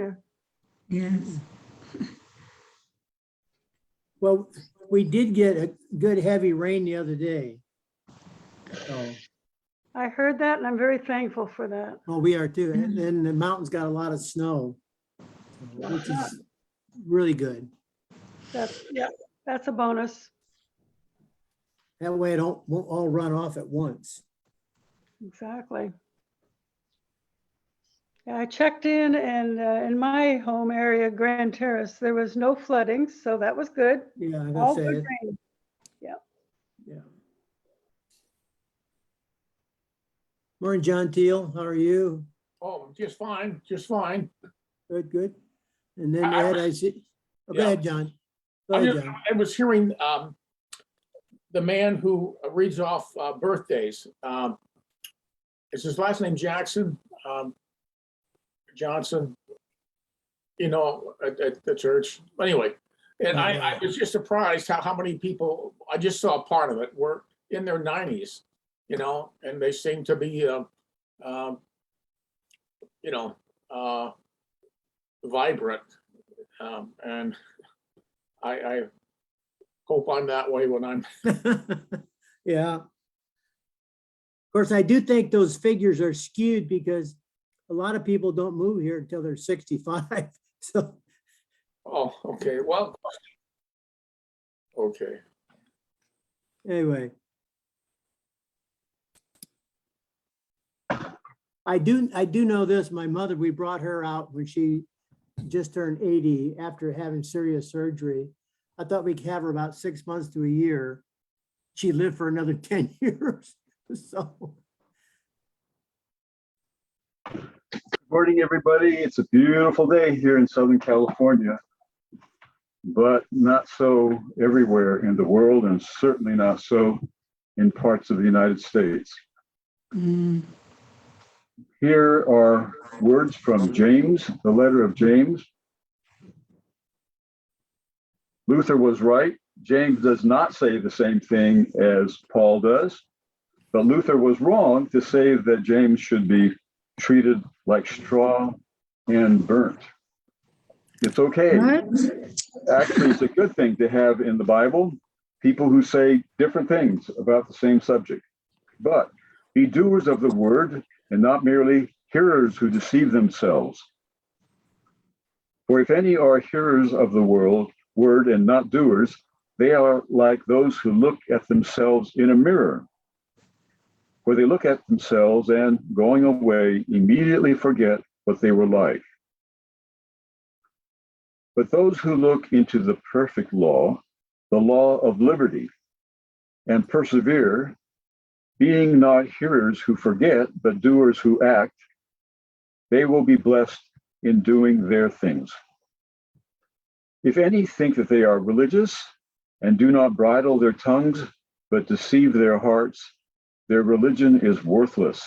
here. Yes. Well, we did get a good heavy rain the other day. So, I heard that and I'm very thankful for that. well, we are too. And then the mountains got a lot of snow, which is really good. That's a bonus. That way it won't all run off at once. Exactly. Yeah, I checked in and in my home area, Grand Terrace, there was no flooding, so that was good. Yeah, I'm All gonna say good it. rain. Yeah. Morning, John Teal. How are you? Oh, just fine, just fine. Good, good. And then I Ed, was- I see. Oh, go Yeah. ahead, John. Go ahead, John. I was hearing the man who reads off birthdays. Is his last name Jackson? Johnson? You know, at the church. Anyway, and I was just surprised how many people, I just saw a part of it, were in their 90s, you know, and they seem to be, you know, vibrant. And I hope I'm that way when I'm, Yeah. Of course, I do think those figures are skewed because a lot of people don't move here until they're 65. So, oh, okay, well, okay. anyway. I do know this. My mother, we brought her out when she just turned 80 after having serious surgery. I thought we could have her about 6 months to a year. She lived for another 10 years. So, Good morning, everybody. It's a beautiful day here in Southern California, but not so everywhere in the world, and certainly not so in parts of the United States. Mm. Here are words from James, the letter of James. Luther was right. James does not say the same thing as Paul does, but Luther was wrong to say that James should be treated like straw and burnt. It's okay. What? Actually, it's a good thing to have in the Bible people who say different things about the same subject. But be doers of the word and not merely hearers who deceive themselves. For if any are hearers of the word and not doers, they are like those who look at themselves in a mirror. For they look at themselves and, going away, immediately forget what they were like. But those who look into the perfect law, the law of liberty, and persevere, being not hearers who forget, but doers who act, they will be blessed in doing their things. If any think that they are religious and do not bridle their tongues, but deceive their hearts, their religion is worthless.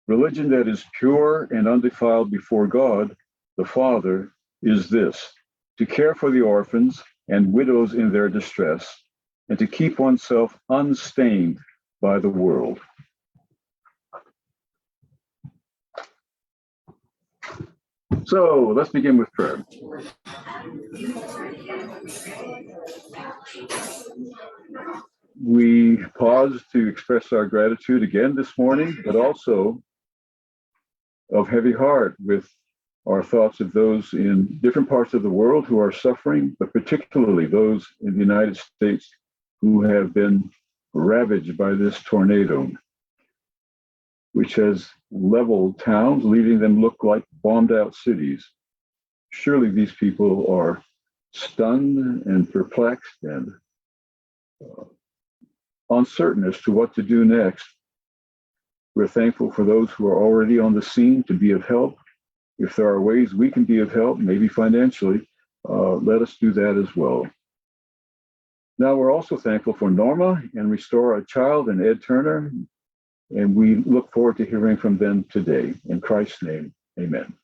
Religion that is pure and undefiled before God, the Father, is this: to care for the orphans and widows in their distress, and to keep oneself unstained by the world. So let's begin with prayer. We pause to express our gratitude again this morning, but also of heavy heart with our thoughts of those in different parts of the world who are suffering, but particularly those in the United States who have been ravaged by this tornado, which has leveled towns, leaving them look like bombed out cities. Surely these people are stunned and perplexed and uncertain as to what to do next. We're thankful for those who are already on the scene to be of help. If there are ways we can be of help, maybe financially, let us do that as well. Now, we're also thankful for Norma and restoreachild and Ed Turner, and we look forward to hearing from them today. In Christ's name, amen.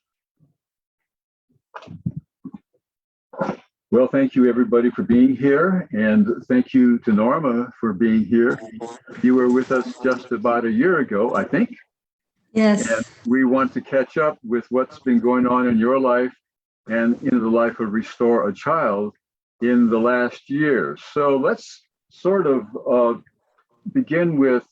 Well, thank you, everybody, for being here, and thank you to Norma for being here. You were with us just about a year ago, I think. Yes. And we want to catch up with what's been going on in your life and in the life of Restore a Child in the last year. So let's sort of begin with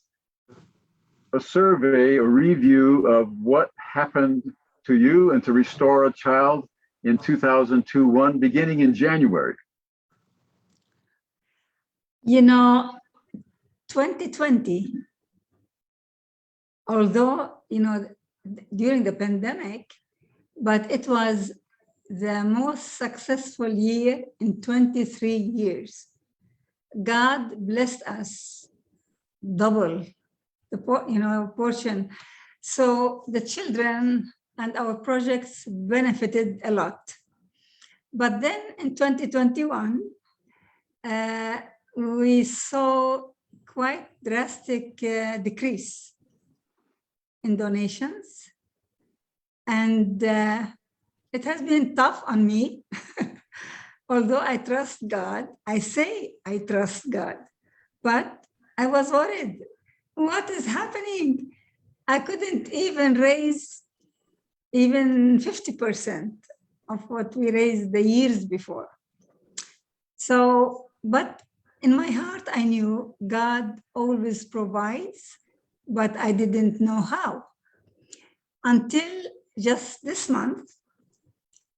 a survey, a review of what happened to you and to Restore a Child in 2002-1, beginning in January. You know, 2020, although, you know, during the pandemic, but it was the most successful year in 23 years. God blessed us double the portion. So the children and our projects benefited a lot. But then in 2021, we saw quite drastic decrease in donations. And it has been tough on me. Although I trust God, I say I trust God, but I was worried. What is happening? I couldn't even raise even 50% of what we raised the years before. So, but in my heart, I knew God always provides, but I didn't know how. Until just this month,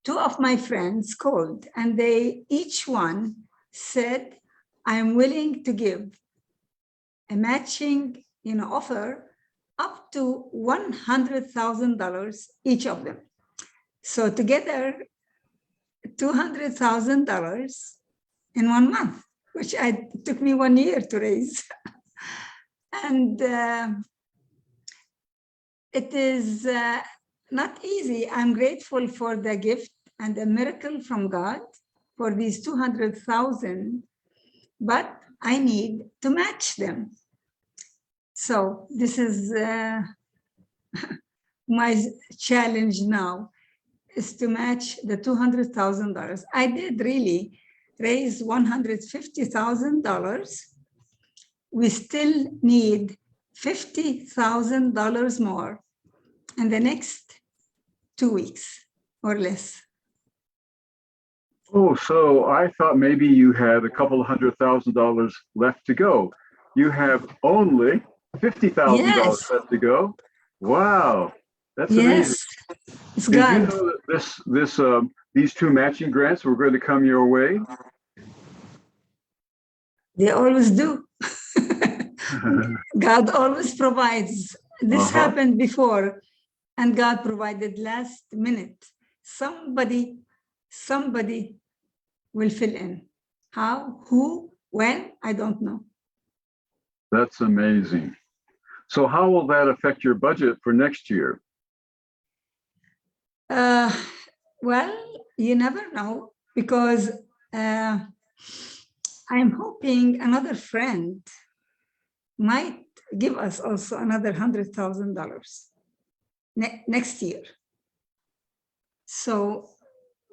two of my friends called and they each one said, I'm willing to give a matching offer up to $100,000 each of them. So together, $200,000 in 1 month, which took me 1 year to raise. And it is not easy. I'm grateful for the gift and the miracle from God for these 200,000, but I need to match them. So this is my challenge now, is to match the $200,000. I did really raise $150,000. We still need $50,000 more in the next 2 weeks or less. Oh, so I thought maybe you had a couple of $100,000 left to go. You have only $50,000 Yes. left to go. Wow, that's amazing. Yes, it's Did you God. know that these two matching grants were going to come your way? They always do. God always provides. This happened before, and God provided last minute. Somebody will fill in. How, who, when, I don't know. That's amazing. So how will that affect your budget for next year? Well, you never know, because I'm hoping another friend might give us also another $100,000 next year. So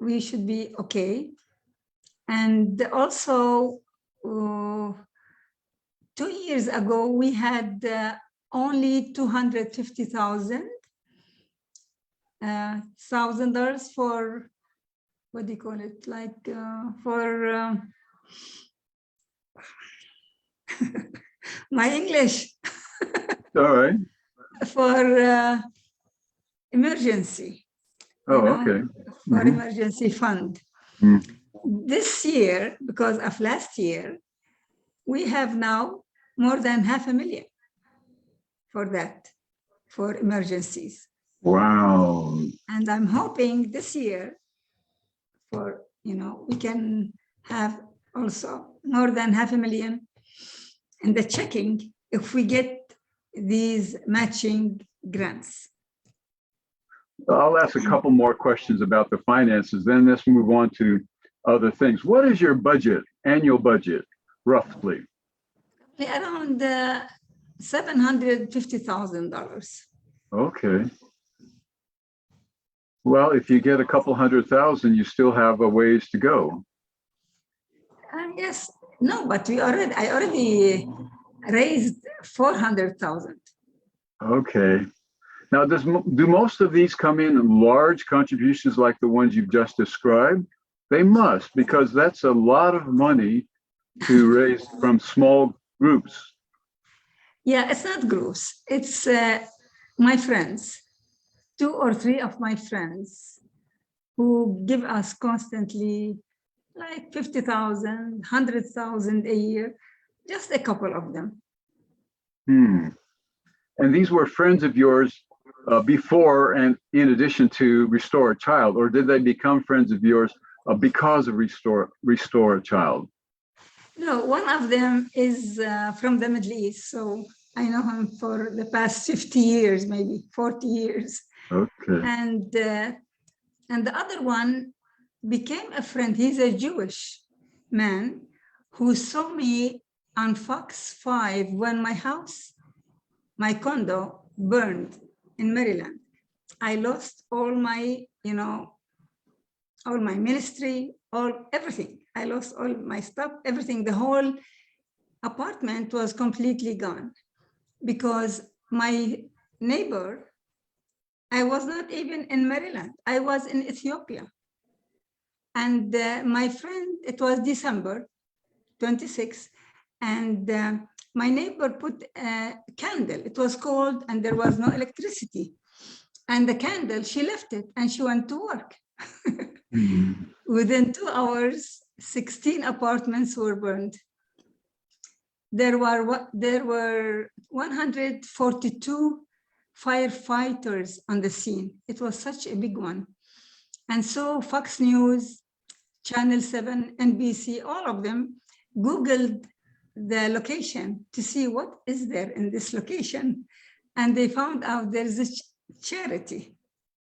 we should be okay. And also, 2 years ago, we had only $250,000 for, what do you call it? Like for my English. All right. For emergency. Oh, okay. For emergency fund. Mm. This year, because of last year, we have now more than $500,000 for that, for emergencies. Wow. And I'm hoping this year we can have also more than $500,000 in the checking if we get these matching grants. I'll ask a couple more questions about the finances, then let's move on to other things. What is your budget, annual budget, roughly? Around $750,000. Okay. Well, if you get a couple 100,000, you still have a ways to go. Yes, no, but I already raised 400,000. Okay. Now, do most of these come in large contributions like the ones you've just described? They must, because that's a lot of money to raise from small groups. Yeah, it's not groups. It's my friends, 2 or 3 of my friends who give us constantly like 50,000, 100,000 a year, just a couple of them. And these were friends of yours before and in addition to Restore a Child, or did they become friends of yours because of Restore a Child? No, one of them is from the Middle East, so I know him for the past 50 years, maybe 40 years. Okay. And the other one became a friend. He's a Jewish man who saw me on Fox 5 when my condo burned in Maryland. I lost all my, all my ministry, everything. I lost all my stuff, everything. The whole apartment was completely gone because my neighbor, I was not even in Maryland. I was in Ethiopia. And my friend, it was December 26th, and my neighbor put a candle. It was cold and there was no electricity. And the candle, she left it and she went to work. Within 2 hours, 16 apartments were burned. There were 142 firefighters on the scene. It was such a big one. And so Fox News, Channel 7, NBC, all of them Googled the location to see what is there in this location. And they found out there's a charity.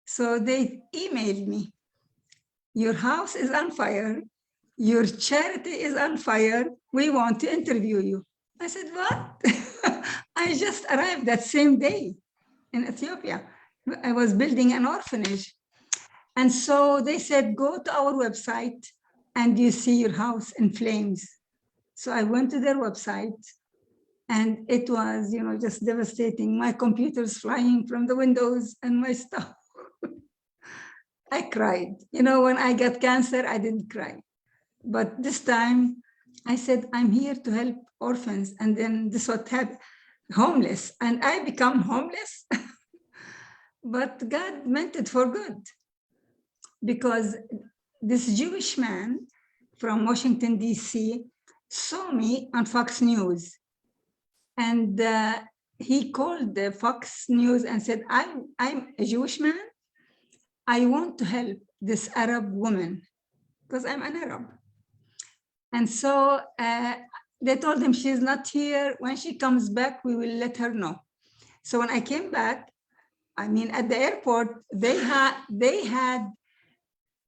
So they emailed me, your house is on fire, your charity is on fire, we want to interview you. I said, what? I just arrived that same day in Ethiopia. I was building an orphanage. And so they said, go to our website and you see your house in flames. So I went to their website and it was, just devastating. My computer's flying from the windows and my stuff. I cried. When I got cancer, I didn't cry. But this time I said, I'm here to help orphans. And then this what happened, homeless. And I become homeless. But God meant it for good. Because this Jewish man from Washington, D.C. saw me on Fox News. And he called the Fox News and said, I'm a Jewish man. I want to help this Arab woman because I'm an Arab. And so they told him she's not here. When she comes back, we will let her know. So when I came back, at the airport, they had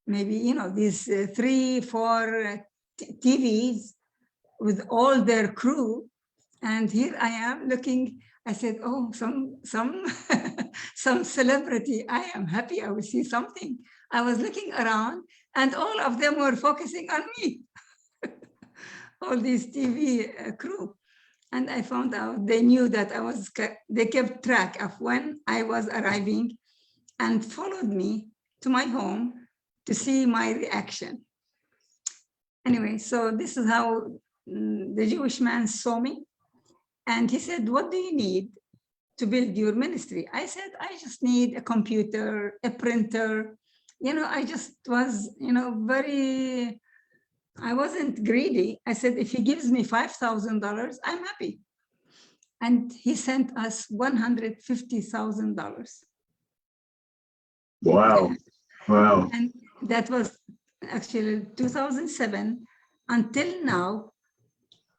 maybe, these 3-4 TVs with all their crew. And here I am looking, I said, oh, some some celebrity. I am happy I will see something. I was looking around and all of them were focusing on me. All these TV crew. And I found out they knew that they kept track of when I was arriving and followed me to my home to see my reaction. Anyway, so this is how the Jewish man saw me. And he said, what do you need to build your ministry? I said, I just need a computer, a printer. I just was, I wasn't greedy. I said, if he gives me $5,000, I'm happy. And he sent us $150,000. Wow. Wow. And that was actually 2007. Until now,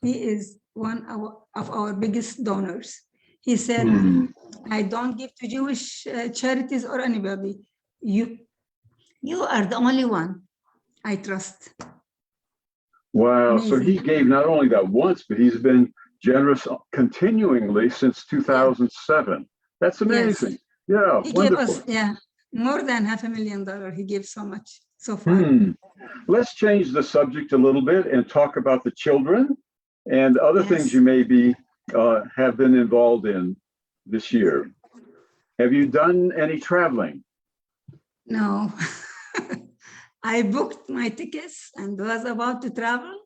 he is one of our biggest donors. He said, I don't give to Jewish charities or anybody. You are the only one I trust. Wow. Amazing. So he gave not only that once, but he's been generous continuingly since 2007. That's amazing. Yes. Yeah. He Wonderful. gave us, more than $500,000. He gave so much so far. Let's change the subject a little bit and talk about the children and other things you maybe have been involved in this year. Have you done any traveling? No. I booked my tickets and was about to travel,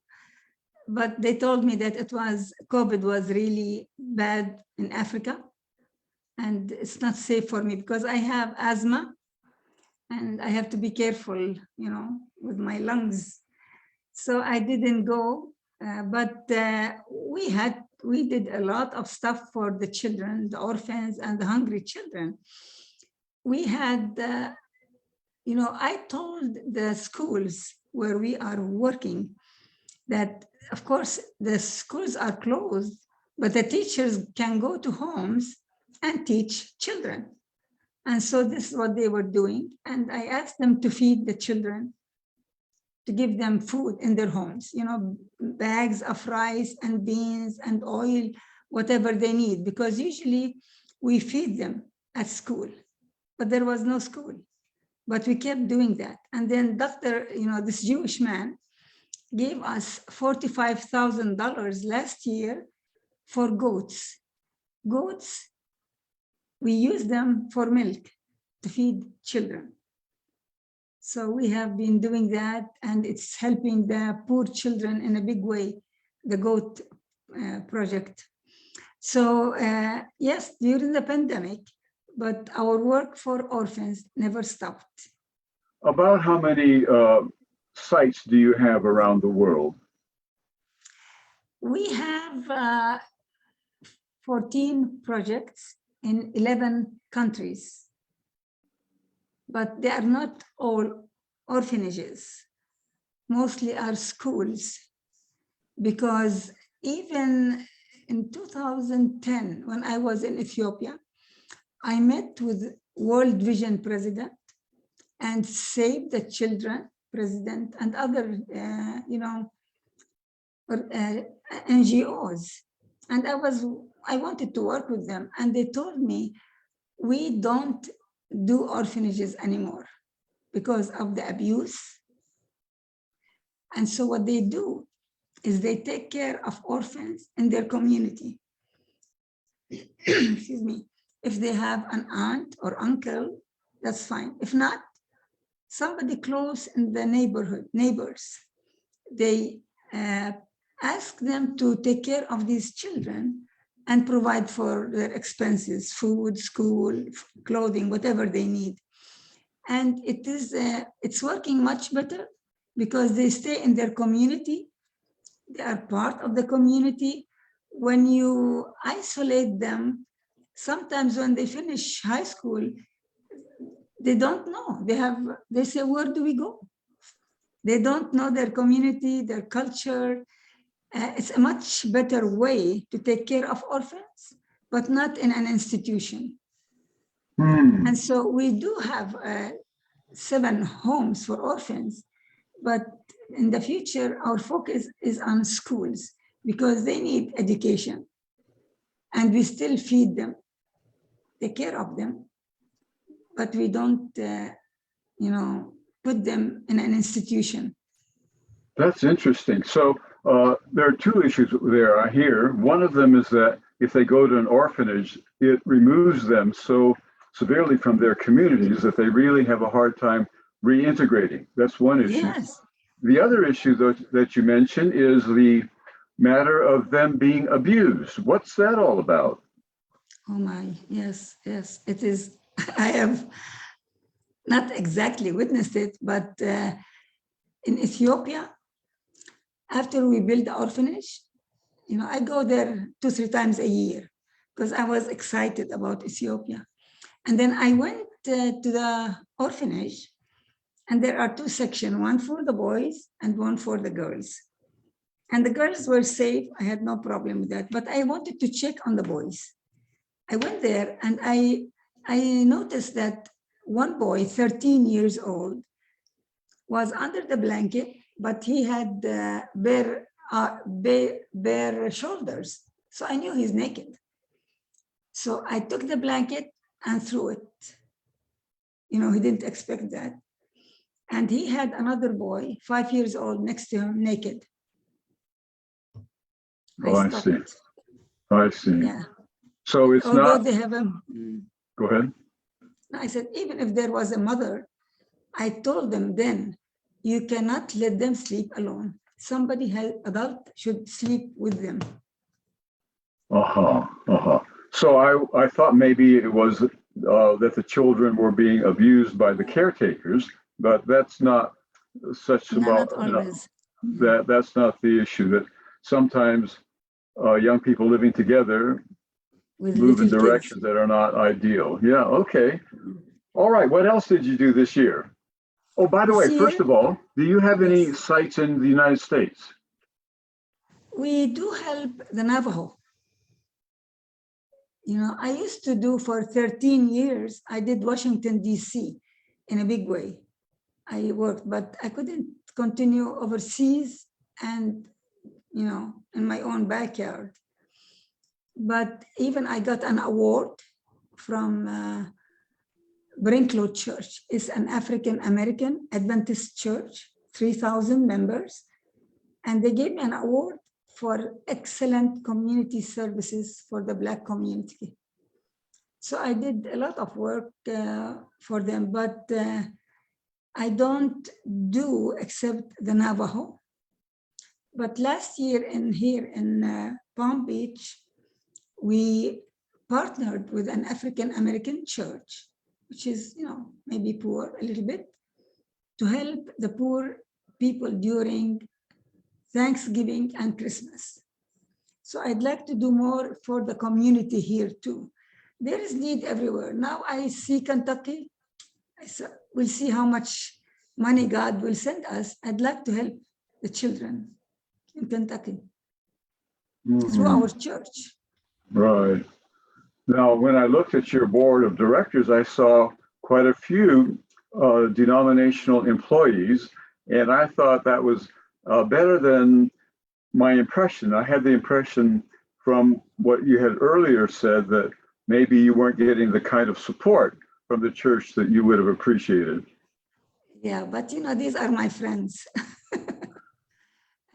but they told me that COVID was really bad in Africa. And it's not safe for me because I have asthma and I have to be careful, with my lungs. So I didn't go, but we did a lot of stuff for the children, the orphans and the hungry children. We had, I told the schools where we are working that, of course, the schools are closed, but the teachers can go to homes and teach children. And so this is what they were doing. And I asked them to feed the children, to give them food in their homes, bags of rice and beans and oil, whatever they need, because usually we feed them at school, but there was no school. But we kept doing that. And then this Jewish man gave us $45,000 last year for goats. Goats, we use them for milk to feed children. So we have been doing that, and it's helping the poor children in a big way, the goat project. So yes, during the pandemic, but our work for orphans never stopped. About how many sites do you have around the world? We have 14 projects in 11 countries, but they are not all orphanages. Mostly are schools, because even in 2010, when I was in Ethiopia, I met with World Vision President and Save the Children President and other, NGOs. And I wanted to work with them. And they told me, we don't do orphanages anymore because of the abuse. And so what they do is they take care of orphans in their community. Excuse me. If they have an aunt or uncle, that's fine. If not, somebody close in the neighborhood, neighbors, they ask them to take care of these children and provide for their expenses, food, school, clothing, whatever they need. And it's working much better because they stay in their community. They are part of the community. When you isolate them, sometimes when they finish high school, they don't know. They say, where do we go? They don't know their community, their culture. It's a much better way to take care of orphans, but not in an institution. And so we do have 7 homes for orphans, but in the future, our focus is on schools because they need education. And we still feed them, take care of them, but we don't, put them in an institution. That's interesting. So there are 2 issues there I hear. One of them is that if they go to an orphanage, it removes them so severely from their communities that they really have a hard time reintegrating. That's one issue. Yes. The other issue that you mentioned is the matter of them being abused. What's that all about? Oh my, yes, it is. I have not exactly witnessed it, but in Ethiopia, after we build the orphanage, I go there 2-3 times a year because I was excited about Ethiopia. And then I went to the orphanage, and there are 2 sections, one for the boys and one for the girls. And the girls were safe. I had no problem with that, but I wanted to check on the boys. I went there and I noticed that one boy, 13 years old, was under the blanket, but he had bare shoulders. So I knew he's naked. So I took the blanket and threw it. He didn't expect that. And he had another boy, 5 years old, next to him, naked. I see. I see. Yeah. So it's Although not. they have Go ahead. I said, even if there was a mother, I told them then, you cannot let them sleep alone. Somebody adult should sleep with them. Uh-huh, uh-huh. So I thought maybe it was that the children were being abused by the caretakers, but that's not such No, about, not always. that's not the issue, that sometimes young people living together With move in little kids. directions that are not ideal. Yeah, okay. All right, what else did you do this year? Oh, by the This way, first year, of all, do you have any yes. sites in the United States? We do help the Navajo. You know, I used to do for 13 years, I did Washington, D.C. in a big way. I worked, but I couldn't continue overseas and, you know, in my own backyard. But even I got an award from Brinklow Church. It's an African-American Adventist church, 3,000 members. And they gave me an award for excellent community services for the Black community. So I did a lot of work for them, but I don't do except the Navajo. But last year here in Palm Beach, we partnered with an African-American church, which is, you know, maybe poor a little bit, to help the poor people during Thanksgiving and Christmas. So I'd like to do more for the community here too. There is need everywhere. Now I see Kentucky. We'll see how much money God will send us. I'd like to help the children in Kentucky through our church. Right. Now, when I looked at your board of directors, I saw quite a few denominational employees, and I thought that was better than my impression. I had the impression from what you had earlier said that maybe you weren't getting the kind of support from the church that you would have appreciated. Yeah, but you know, these are my friends.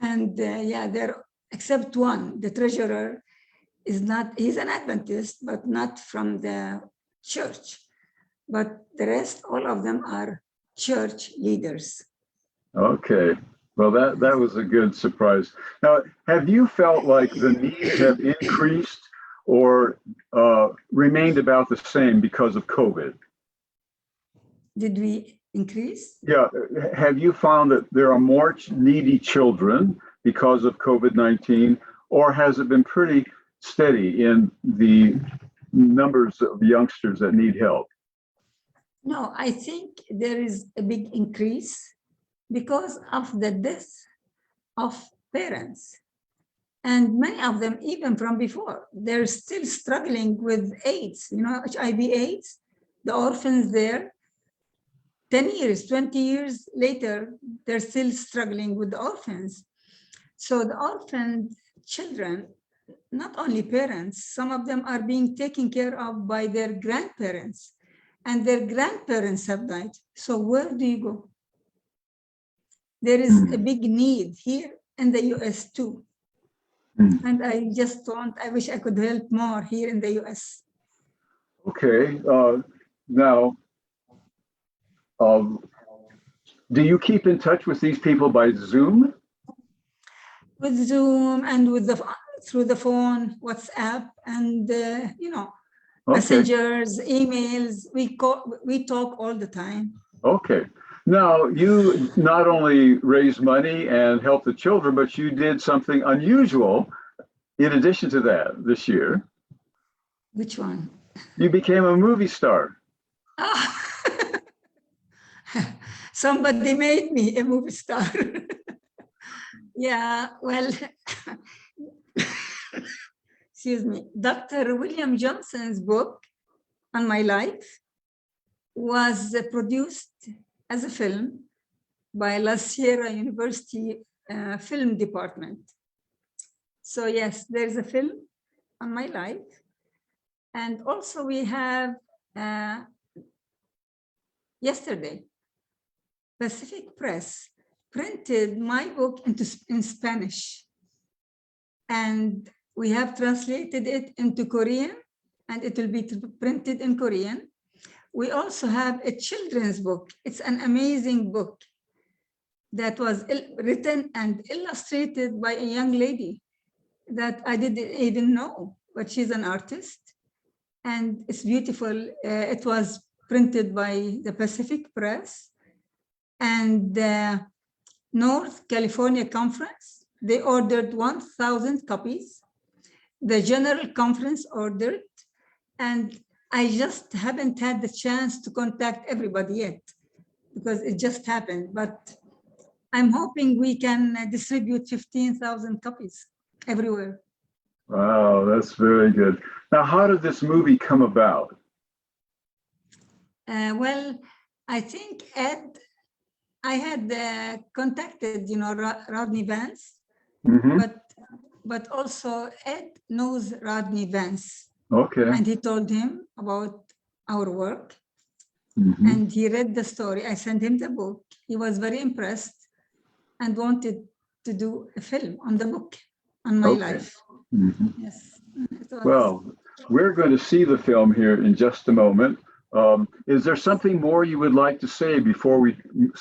And yeah, they're, except one, the treasurer is not, he's an Adventist, but not from the church. But the rest, all of them are church leaders. Okay. Well, that was a good surprise. Now, have you felt like the needs have increased or remained about the same because of COVID? Did we increase? Yeah. Have you found that there are more needy children because of COVID-19, or has it been pretty steady in the numbers of youngsters that need help? No, I think there is a big increase because of the death of parents. And many of them, even from before, they're still struggling with AIDS, you know, HIV AIDS, the orphans there. 10 years, 20 years later, they're still struggling with the orphans. So the orphaned children, not only parents, some of them are being taken care of by their grandparents, and their grandparents have died. So where do you go? There is a big need here in the US too. And I just I wish I could help more here in the US. Okay. Now, do you keep in touch with these people by Zoom? With Zoom and with through the phone, WhatsApp, and you know, messengers, emails. We talk all the time. Okay. Now, you not only raised money and helped the children, but you did something unusual in addition to that this year. Which one? You became a movie star. Oh. Somebody made me a movie star. Yeah, well, excuse me. Dr. William Johnson's book on my life was produced as a film by La Sierra University Film Department. So yes, there's a film on my life. And also we have yesterday, Pacific Press printed my book in Spanish. And we have translated it into Korean, and it will be printed in Korean. we also have a children's book. It's an amazing book that was written and illustrated by a young lady that I didn't even know, but she's an artist. And it's beautiful. It was printed by the Pacific Press and the North California Conference. They ordered 1,000 copies. The General Conference ordered, and I just haven't had the chance to contact everybody yet because it just happened. But I'm hoping we can distribute 15,000 copies everywhere. Wow, that's very good. Now, how did this movie come about? Well, I think Ed, I had contacted, Rodney Vance, Mhm. but also Ed knows Rodney Vance, Okay. and he told him about our work, Mhm. and he read the story. I sent him the book. He was very impressed and wanted to do a film on the book, on my Okay. life. Mhm. Yes. It was- Well, we're going to see the film here in just a moment. Is there something more you would like to say before we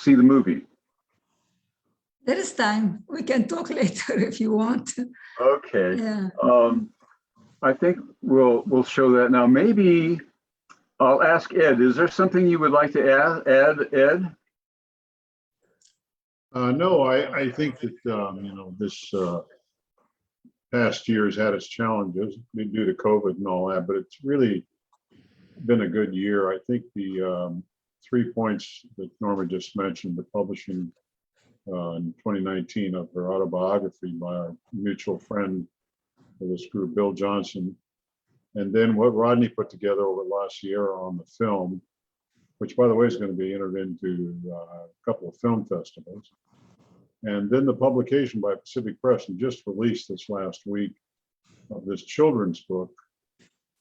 see the movie? there is time. We can talk later if you want. Okay. Yeah. I think we'll show that now. Maybe I'll ask Ed. Is there something you would like to add, Ed? No, I think that, this past year has had its challenges due to COVID and all that, but it's really been a good year. I think the 3 points that Norma just mentioned, the publishing in 2019 of her autobiography by our mutual friend of this group, Bill Johnson, and then what Rodney put together over last year on the film, which by the way is going to be entered into a couple of film festivals. And then the publication by Pacific Press, and just released this last week, of this children's book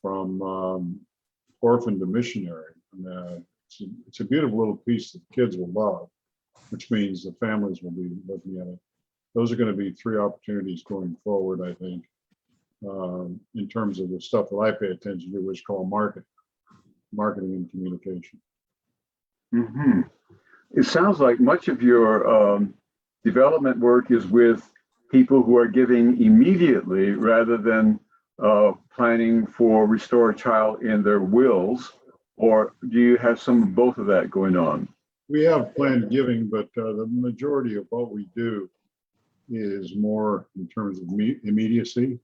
from orphan to missionary. And, it's a beautiful little piece that kids will love, which means the families will be looking at it. Those are going to be 3 opportunities going forward, I think, in terms of the stuff that I pay attention to, which is called marketing and communication. Mm-hmm. It sounds like much of your development work is with people who are giving immediately rather than planning for restore a child in their wills, or do you have some of both of that going on? We have planned giving, but the majority of what we do is more in terms of immediacy.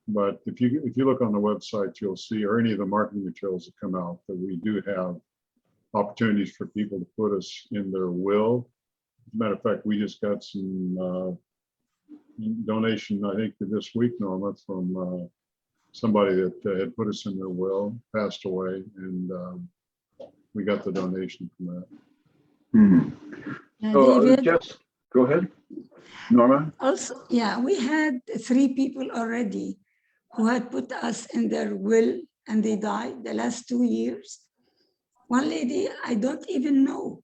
But if you look on the website, you'll see, or any of the marketing materials that come out, that we do have opportunities for people to put us in their will. As a matter of fact, we just got some donation, I think this week, Norma, from somebody that had put us in their will, passed away, and we got the donation from that. Hmm. So David, just go ahead, Norma. also, yeah, we had 3 people already who had put us in their will and they died the last 2 years. One lady, I don't even know.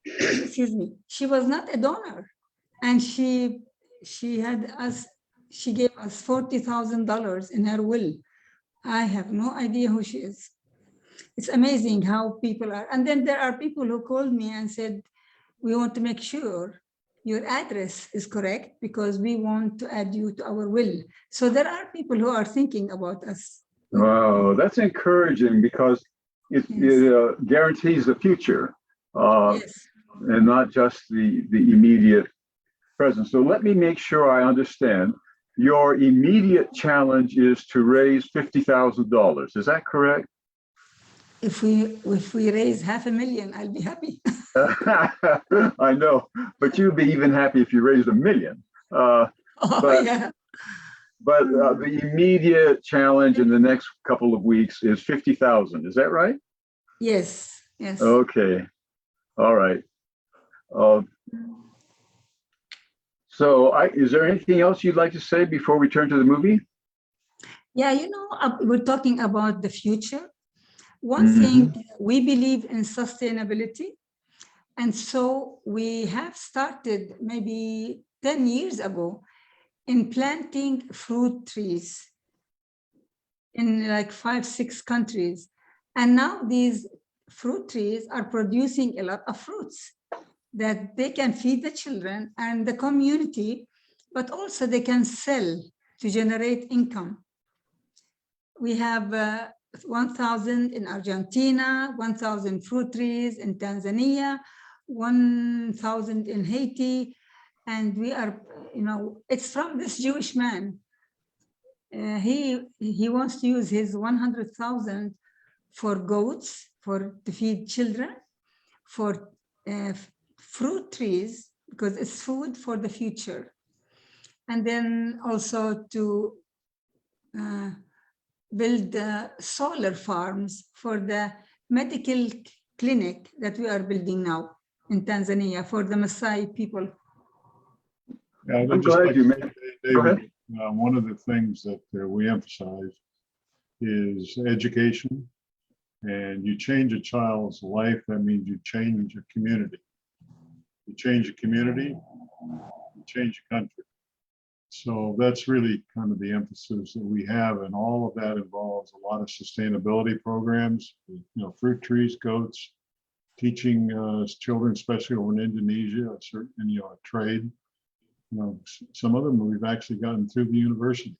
Excuse me. She was not a donor, and she gave us $40,000 in her will. I have no idea who she is. It's amazing how people are. And then there are people who called me and said, we want to make sure your address is correct because we want to add you to our will. So there are people who are thinking about us. Wow, that's encouraging because it guarantees the future Yes. and not just the immediate present. So let me make sure I understand. Your immediate challenge is to raise $50,000. Is that correct? If we raise $500,000, I'll be happy. I know, but you'd be even happy if you raised $1 million. Yeah. But the immediate challenge in the next couple of weeks is 50,000. Is that right? Yes. Yes. Okay. All right. So is there anything else you'd like to say before we turn to the movie? Yeah, we're talking about the future. One thing, we believe in sustainability. And so we have started maybe 10 years ago in planting fruit trees. in like 5, 6 countries. And now these fruit trees are producing a lot of fruits that they can feed the children and the community, but also they can sell to generate income. We have 1,000 in Argentina, 1,000 fruit trees in Tanzania, 1,000 in Haiti. And we are, it's from this Jewish man. He wants to use his 100,000 for goats, to feed children, for fruit trees, because it's food for the future. And then also to build solar farms for the medical clinic that we are building now in Tanzania for the Maasai people. Yeah, I'd I'm just glad like you to made. say, Go ahead. David, one of the things that we emphasize is education. And you change a child's life, that means you change a community. You change a community, you change a country. So that's really kind of the emphasis that we have, and all of that involves a lot of sustainability programs, fruit trees, goats, teaching children, especially over in Indonesia, a certain, a trade. Some of them we've actually gotten through the university.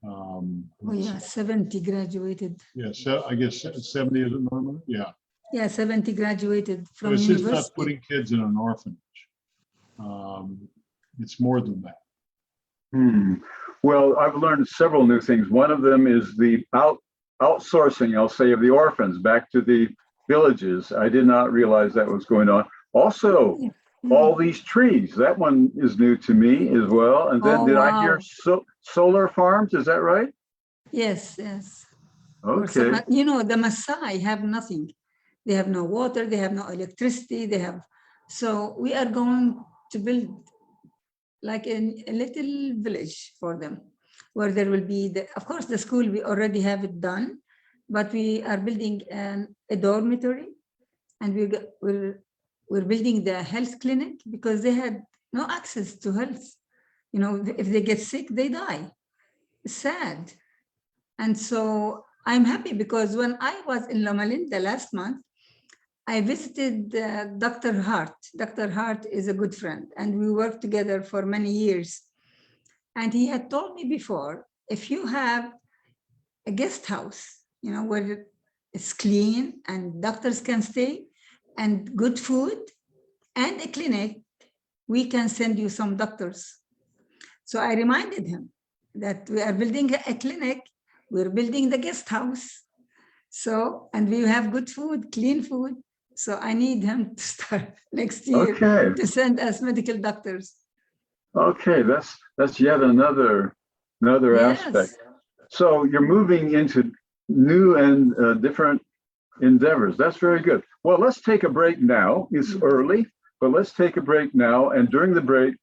Oh yeah, 70 graduated. Yeah, so I guess 70 is it, Norma? Yeah. Yeah, 70 graduated But from it's just not university. putting kids in an orphanage. It's more than that. Well, I've learned several new things. One of them is the outsourcing, I'll say, of the orphans back to the villages. I did not realize that was going on. Also, all these trees, that one is new to me as well. And then did I hear solar farms? Is that right? Yes. Okay. But, the Maasai have nothing. They have no water, they have no electricity, so we are going to build like a little village for them, where there will be, of course, the school, we already have it done, but we are building a dormitory, and we're building the health clinic, because they had no access to health. If they get sick, they die. It's sad. And so I'm happy, because when I was in Loma Linda last month, I visited Dr. Hart. Dr. Hart is a good friend, and we worked together for many years. And he had told me before, if you have a guest house, where it's clean and doctors can stay, and good food, and a clinic, we can send you some doctors. So I reminded him that we are building a clinic, we're building the guest house. So, and we have good food, clean food. So I need him to start next year to send us medical doctors. Okay, that's yet another aspect. So you're moving into new and different endeavors. That's very good. Well, let's take a break now. It's early, but let's take a break now. And during the break,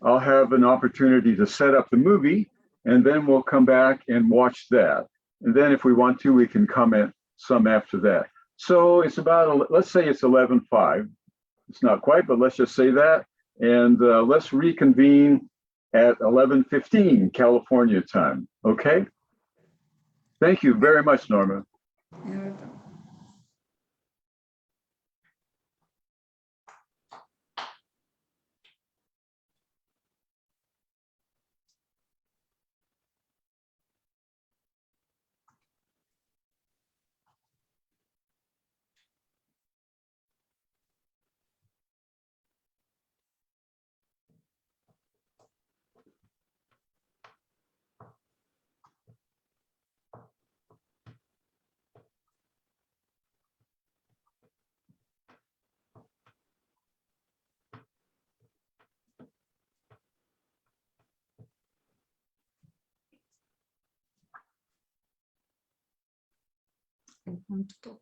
I'll have an opportunity to set up the movie, and then we'll come back and watch that. And then if we want to, we can comment some after that. So it's about, let's say it's 11:05. It's not quite, but let's just say that. And let's reconvene at 11:15 California time. Okay? Thank you very much, Norma. I want to talk.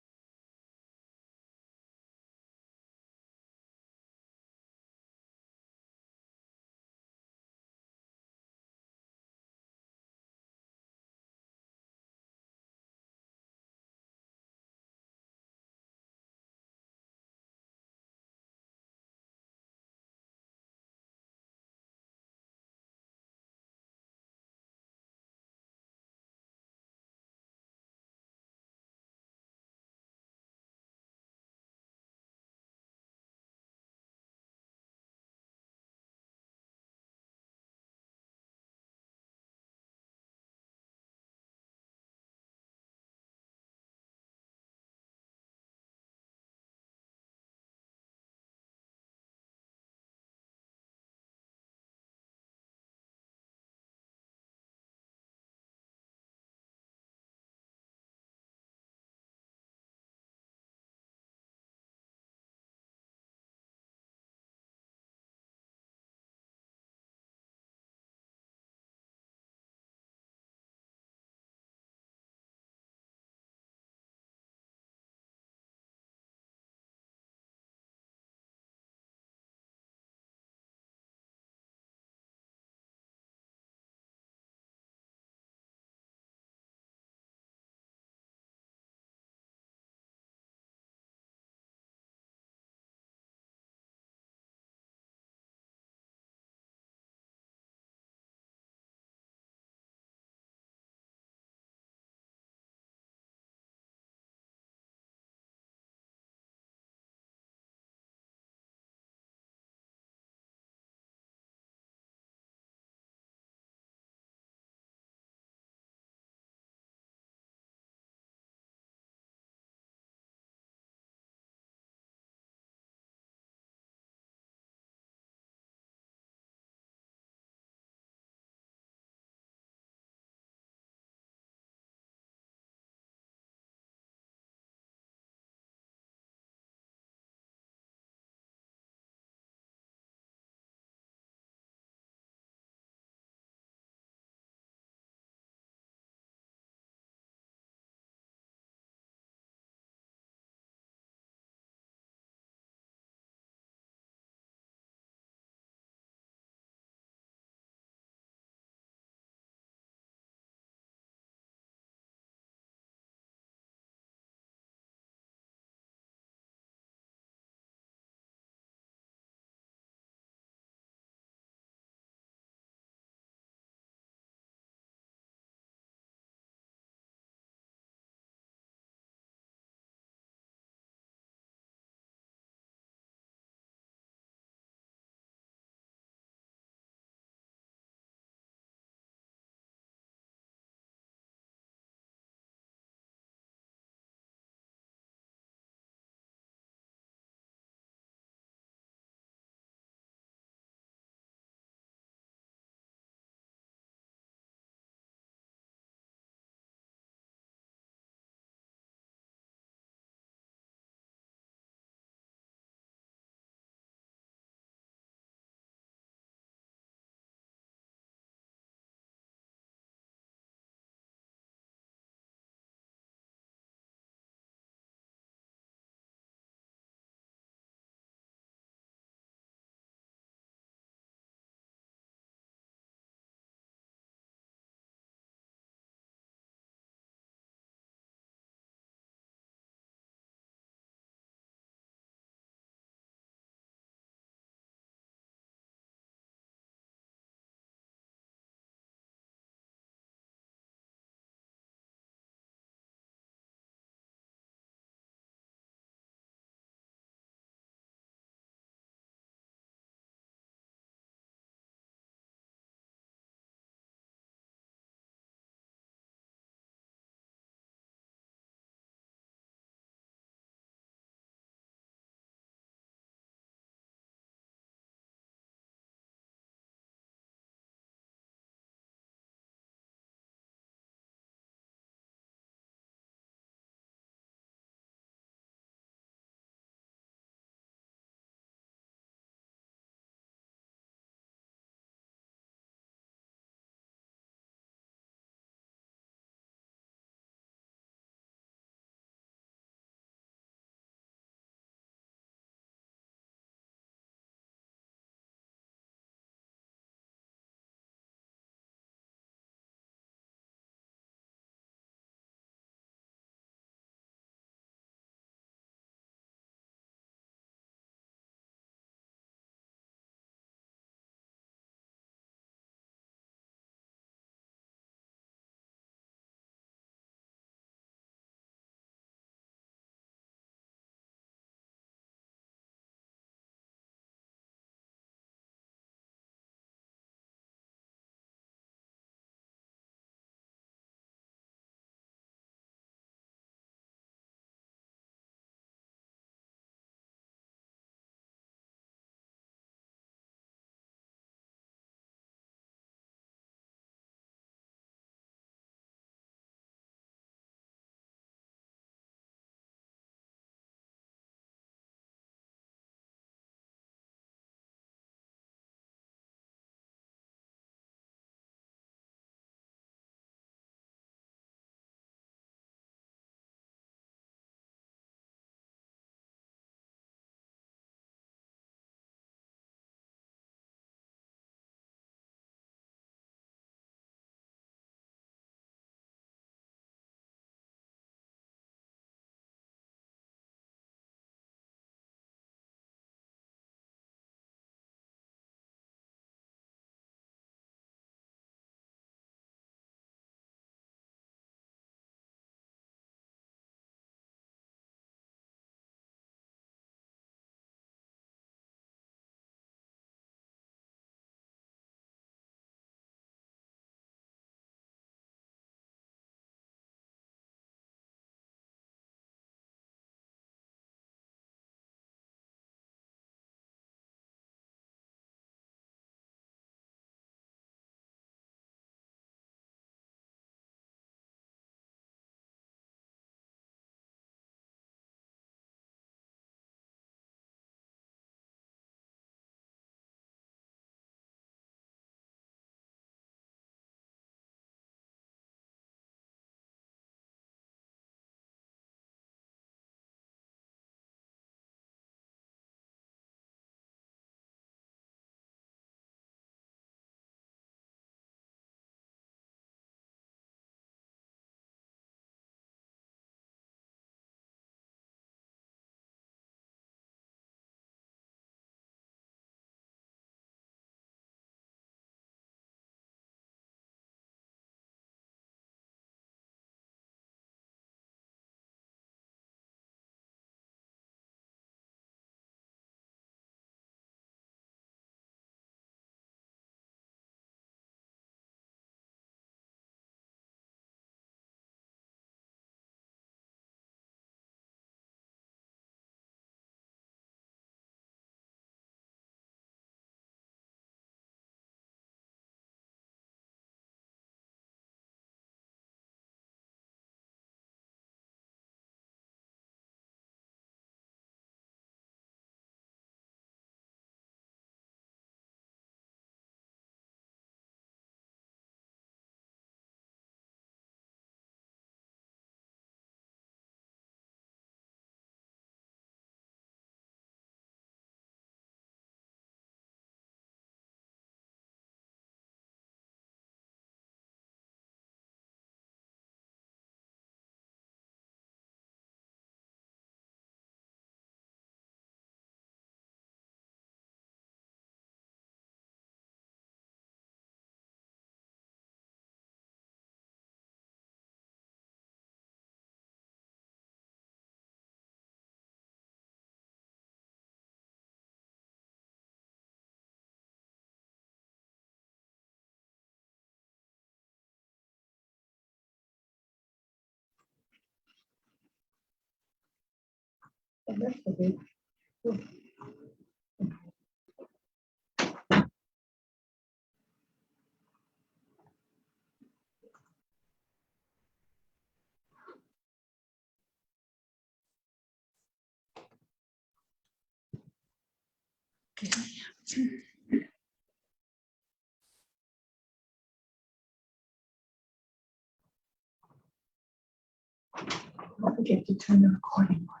Don't forget to turn the recording on.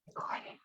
Recording.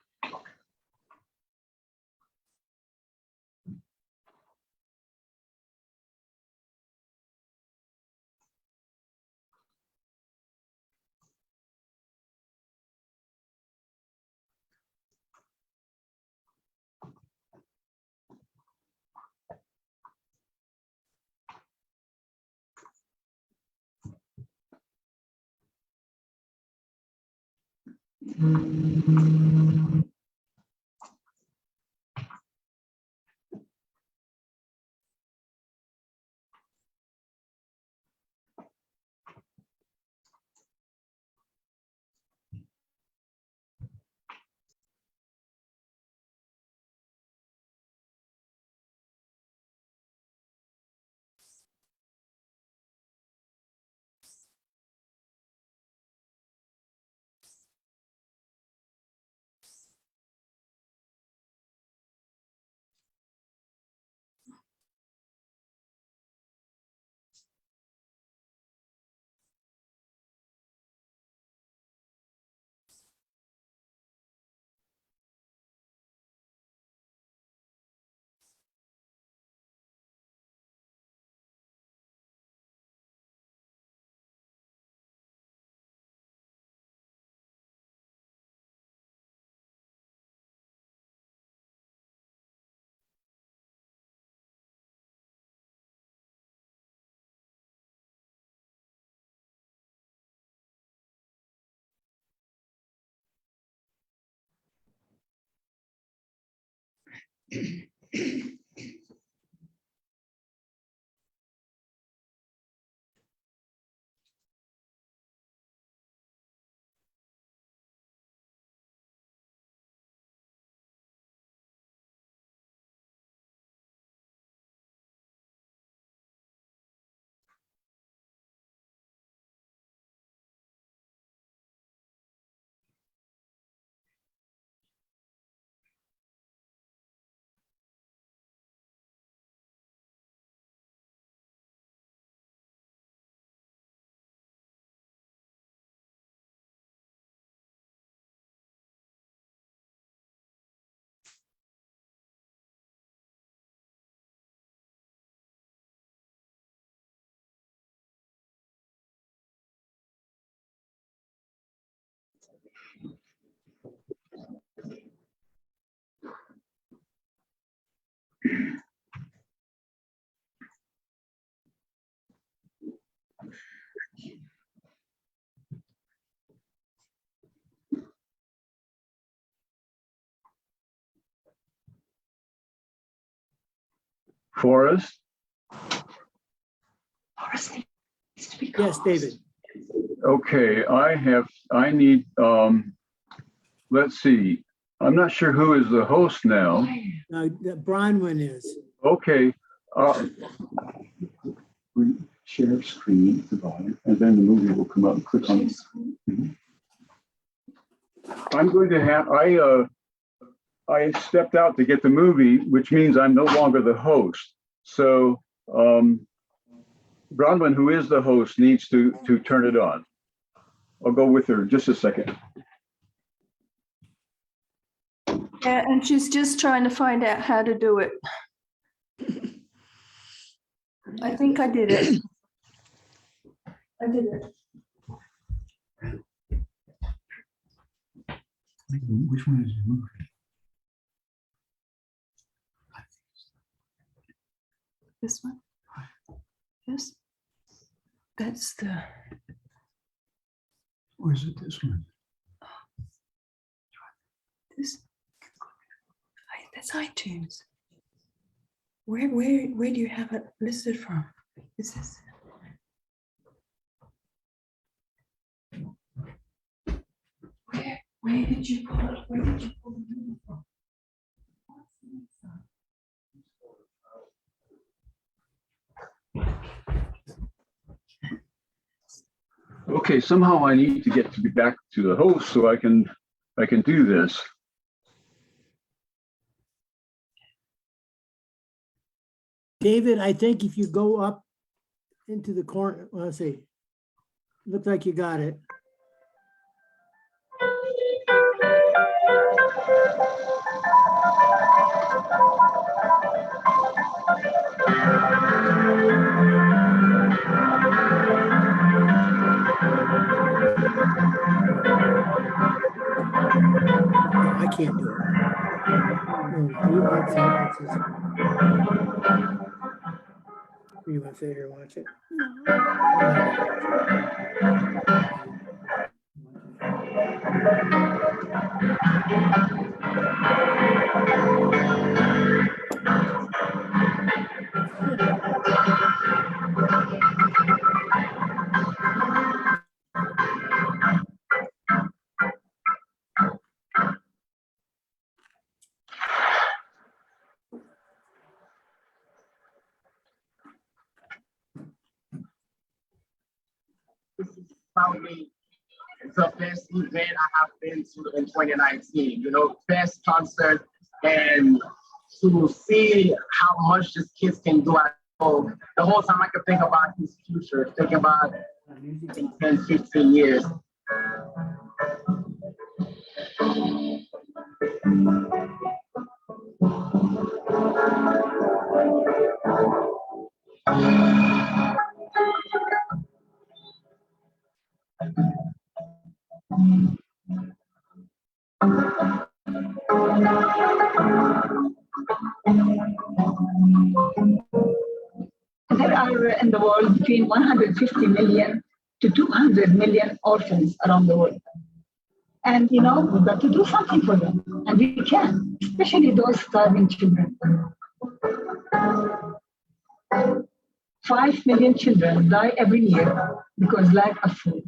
Forrest, Horace needs to be Yes, called. David. okay, I need, let's see. I'm not sure who is the host now. Bronwyn is. Okay, share screen at the bottom, and then the movie will come up and click on it. I'm going to have, I stepped out to get the movie, which means I'm no longer the host. So Bronwyn, who is the host, needs to turn it on. I'll go with her just a second. Yeah, and she's just trying to find out how to do it. I think I did it. I did it. Which one is the movie? This one. Yes. That's the. Or is it this one? This. That's iTunes. Where do you have it listed from? Is this? Where did you pull it? Where did you pull the movie from? Okay, somehow I need to get back to the host so I can do this. David, I think if you go up into the corner, let's see. Looks like you got it. I can't do it. You might say that's just. You want to sit here and watch it? This is probably the best event I have been to in 2019. You know, best concert, and to see how much these kids can do at home. The whole time I could think about his future, think about in 10, 15 years. There are in the world between 150 million to 200 million orphans around the world. And, you know, we've got to do something for them. And we can, especially those starving children. 5 million children die every year because lack of food.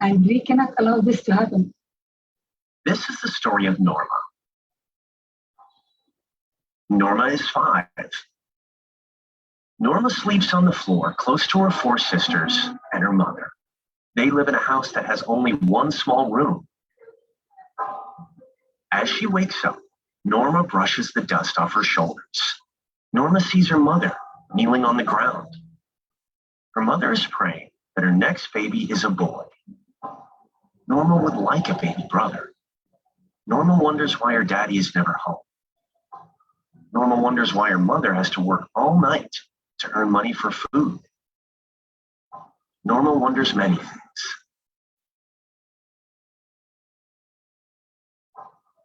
And we cannot allow this to happen. This is the story of Norma. Norma is 5. Norma sleeps on the floor close to her 4 sisters and her mother. They live in a house that has only one small room. As she wakes up, Norma brushes the dust off her shoulders. Norma sees her mother kneeling on the ground. Her mother is praying that her next baby is a boy. Norma would like a baby brother. Norma wonders why her daddy is never home. Norma wonders why her mother has to work all night to earn money for food. Norma wonders many things.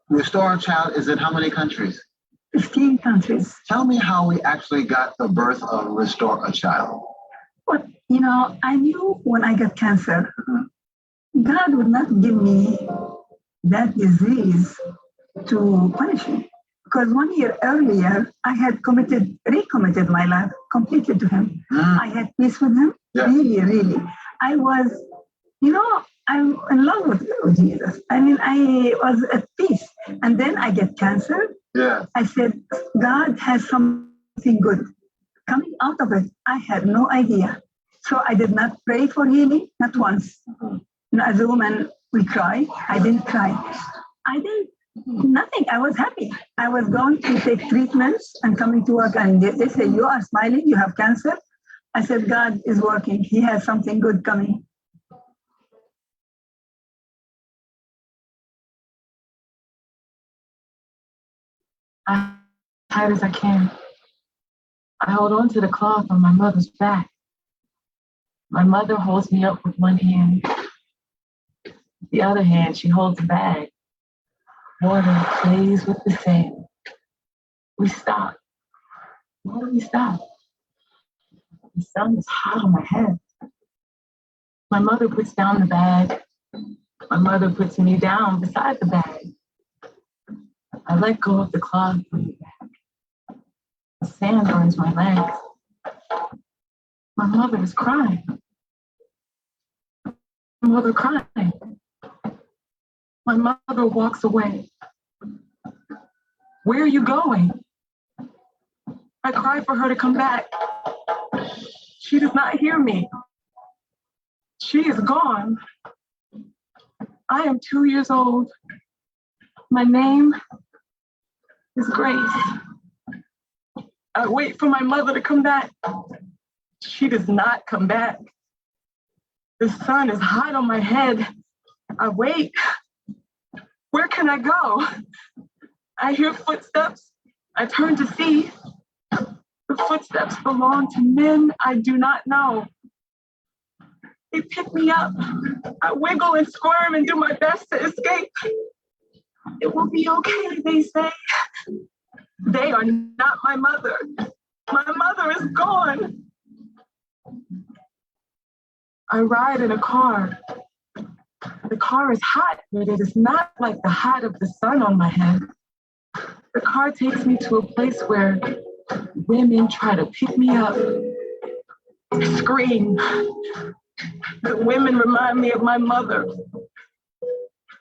Restore a Child is in how many countries? 15 countries. Tell me how we actually got the birth of Restore a Child. But, you know, I knew when I got cancer, God would not give me that disease to punish me. Because 1 year earlier, I had recommitted my life completely to Him. I had peace with Him. Yeah. Really, really. I was, you know, I'm in love with Jesus. I mean, I was at peace. And then I get cancer. Yeah. I said, God has something good coming out of it. I had no idea. So I did not pray for healing, not once. You know, as a woman, we cry. I didn't cry. I didn't, nothing. I was happy. I was going to take treatments and coming to work, and they say, you are smiling, you have cancer. I said, God is working. He has something good coming. As tight as I can. I hold on to the cloth on my mother's back. My mother holds me up with one hand. With the other hand, she holds a bag. Water plays with the sand. We stop. Why do we stop? The sun is hot on my head. My mother puts down the bag. My mother puts me down beside the bag. I let go of the cloth from the bag. The sand burns my legs. My mother is crying. My mother crying. My mother walks away. Where are you going? I cry for her to come back. She does not hear me. She is gone. I am 2 years old. My name is Grace. I wait for my mother to come back. She does not come back. The sun is hot on my head. I wait. Where can I go? I hear footsteps. I turn to see. The footsteps belong to men I do not know. They pick me up. I wiggle and squirm and do my best to escape. It will be okay, they say. They are not my mother. My mother is gone. I ride in a car. The car is hot, but it is not like the hot of the sun on my head. The car takes me to a place where women try to pick me up. I scream. The women remind me of my mother.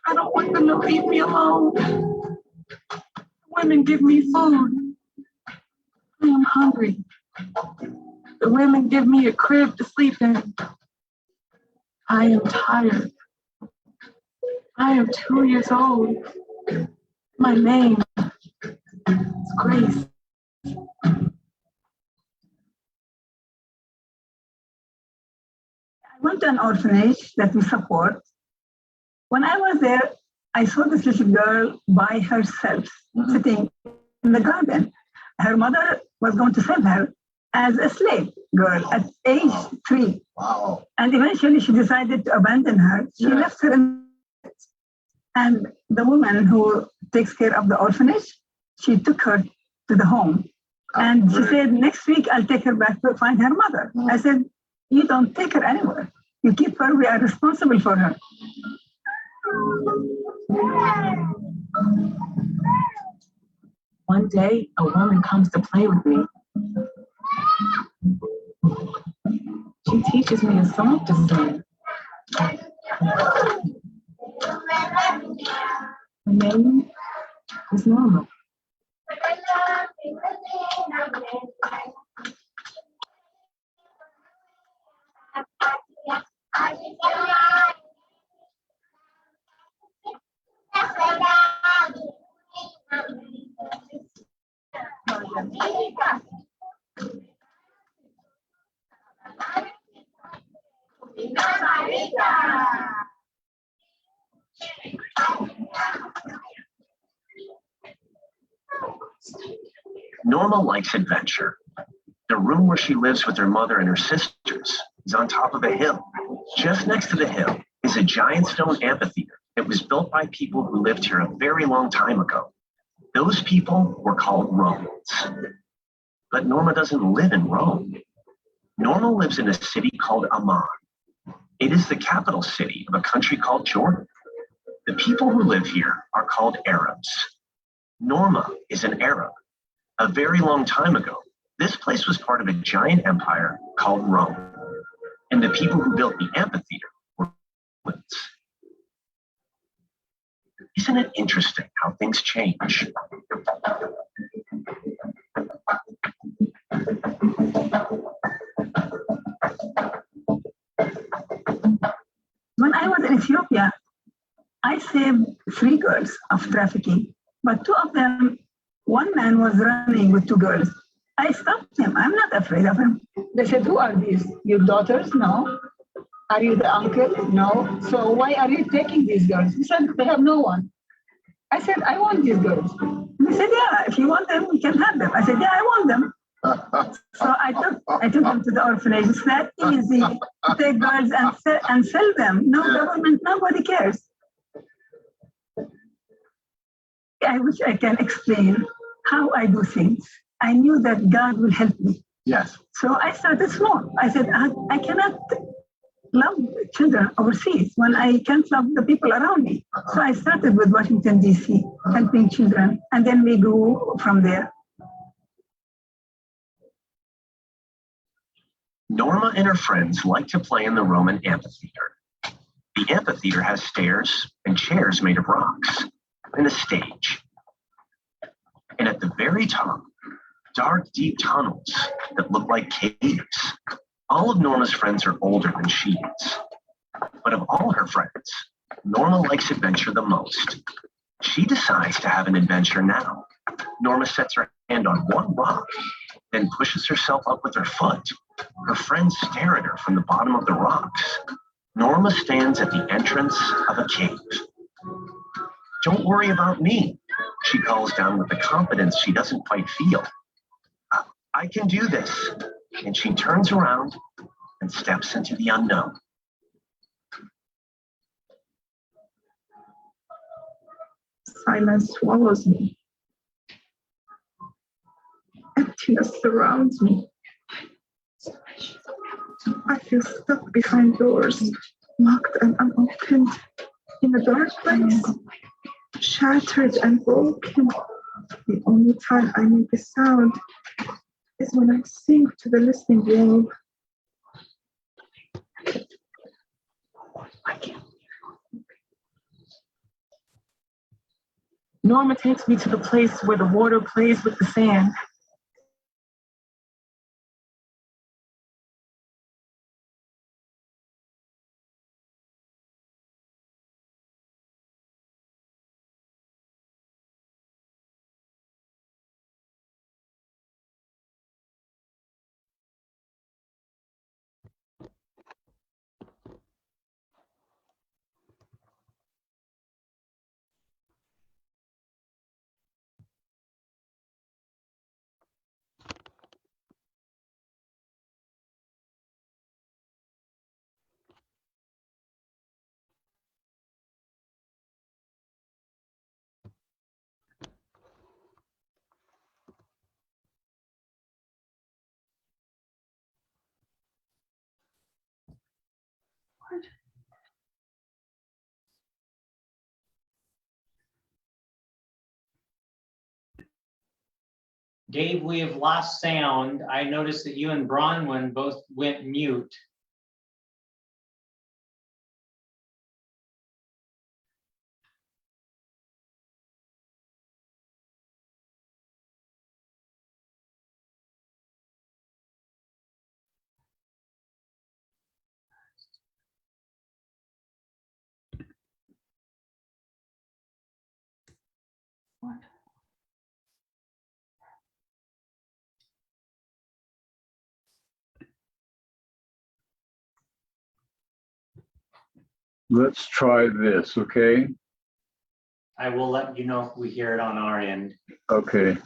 I don't want them to leave me alone. Women give me food. I am hungry. The women give me a crib to sleep in. I am tired. I am 2 years old. My name is Grace. I went to an orphanage that we support. When I was there, I saw this little girl by herself sitting in the garden. Her mother was going to sell her as a slave girl at age 3. Wow. And eventually she decided to abandon her. She left her and the woman who takes care of the orphanage, she took her to the home. And she said, next week I'll take her back to find her mother. I said, you don't take her anywhere. You keep her, we are responsible for her. One day, a woman comes to play with me. She teaches me a song to sing. Her name is Norma. Norma likes adventure. The room where she lives with her mother and her sisters is on top of a hill. Just next to the hill is a giant stone amphitheater that was built by people who lived here a very long time ago. Those people were called Romans. But Norma doesn't live in Rome. Norma lives in a city called Amman. It is the capital city of a country called Jordan. The people who live here are called Arabs. Norma is an Arab. A very long time ago, this place was part of a giant empire called Rome. And the people who built the amphitheater were Romans. Isn't it interesting how things change? When I was in Ethiopia, I saved 3 girls of trafficking, but 2 of them, one man was running with 2 girls. I stopped him. I'm not afraid of him. They said, who are these? Your daughters? No. Are you the uncle? No. So why are you taking these girls? He said, they have no one. I said, I want these girls. He said, yeah, if you want them, we can have them. I said, yeah, I want them. So I took them to the orphanage. It's not easy to take girls and sell them. No government, nobody cares. I wish I can explain how I do things. I knew that God will help me. Yes. So I started small. I said, I cannot love children overseas when I can't love the people around me. So I started with Washington, D.C., helping children, and then we grew from there. Norma and her friends like to play in the Roman amphitheater. The amphitheater has stairs and chairs made of rocks and a stage. And at the very top, dark, deep tunnels that look like caves. All of Norma's friends are older than she is. But of all her friends, Norma likes adventure the most. She decides to have an adventure now. Norma sets her hand on one rock, then pushes herself up with her foot. Her friends stare at her from the bottom of the rocks. Norma stands at the entrance of a cave. "Don't worry about me," she calls down with a confidence she doesn't quite feel. "I can do this." And she turns around and steps into the unknown. Silence swallows me. Emptiness surrounds me. I feel stuck behind doors, locked and unopened, in a dark place, shattered and broken. The only time I make a sound is when I sink to the listening wall. Norma takes me to the place where the water plays with the sand. Dave, we have lost sound. I noticed that you and Bronwyn both went mute. What? Let's try this, okay? I will let you know if we hear it on our end. Okay.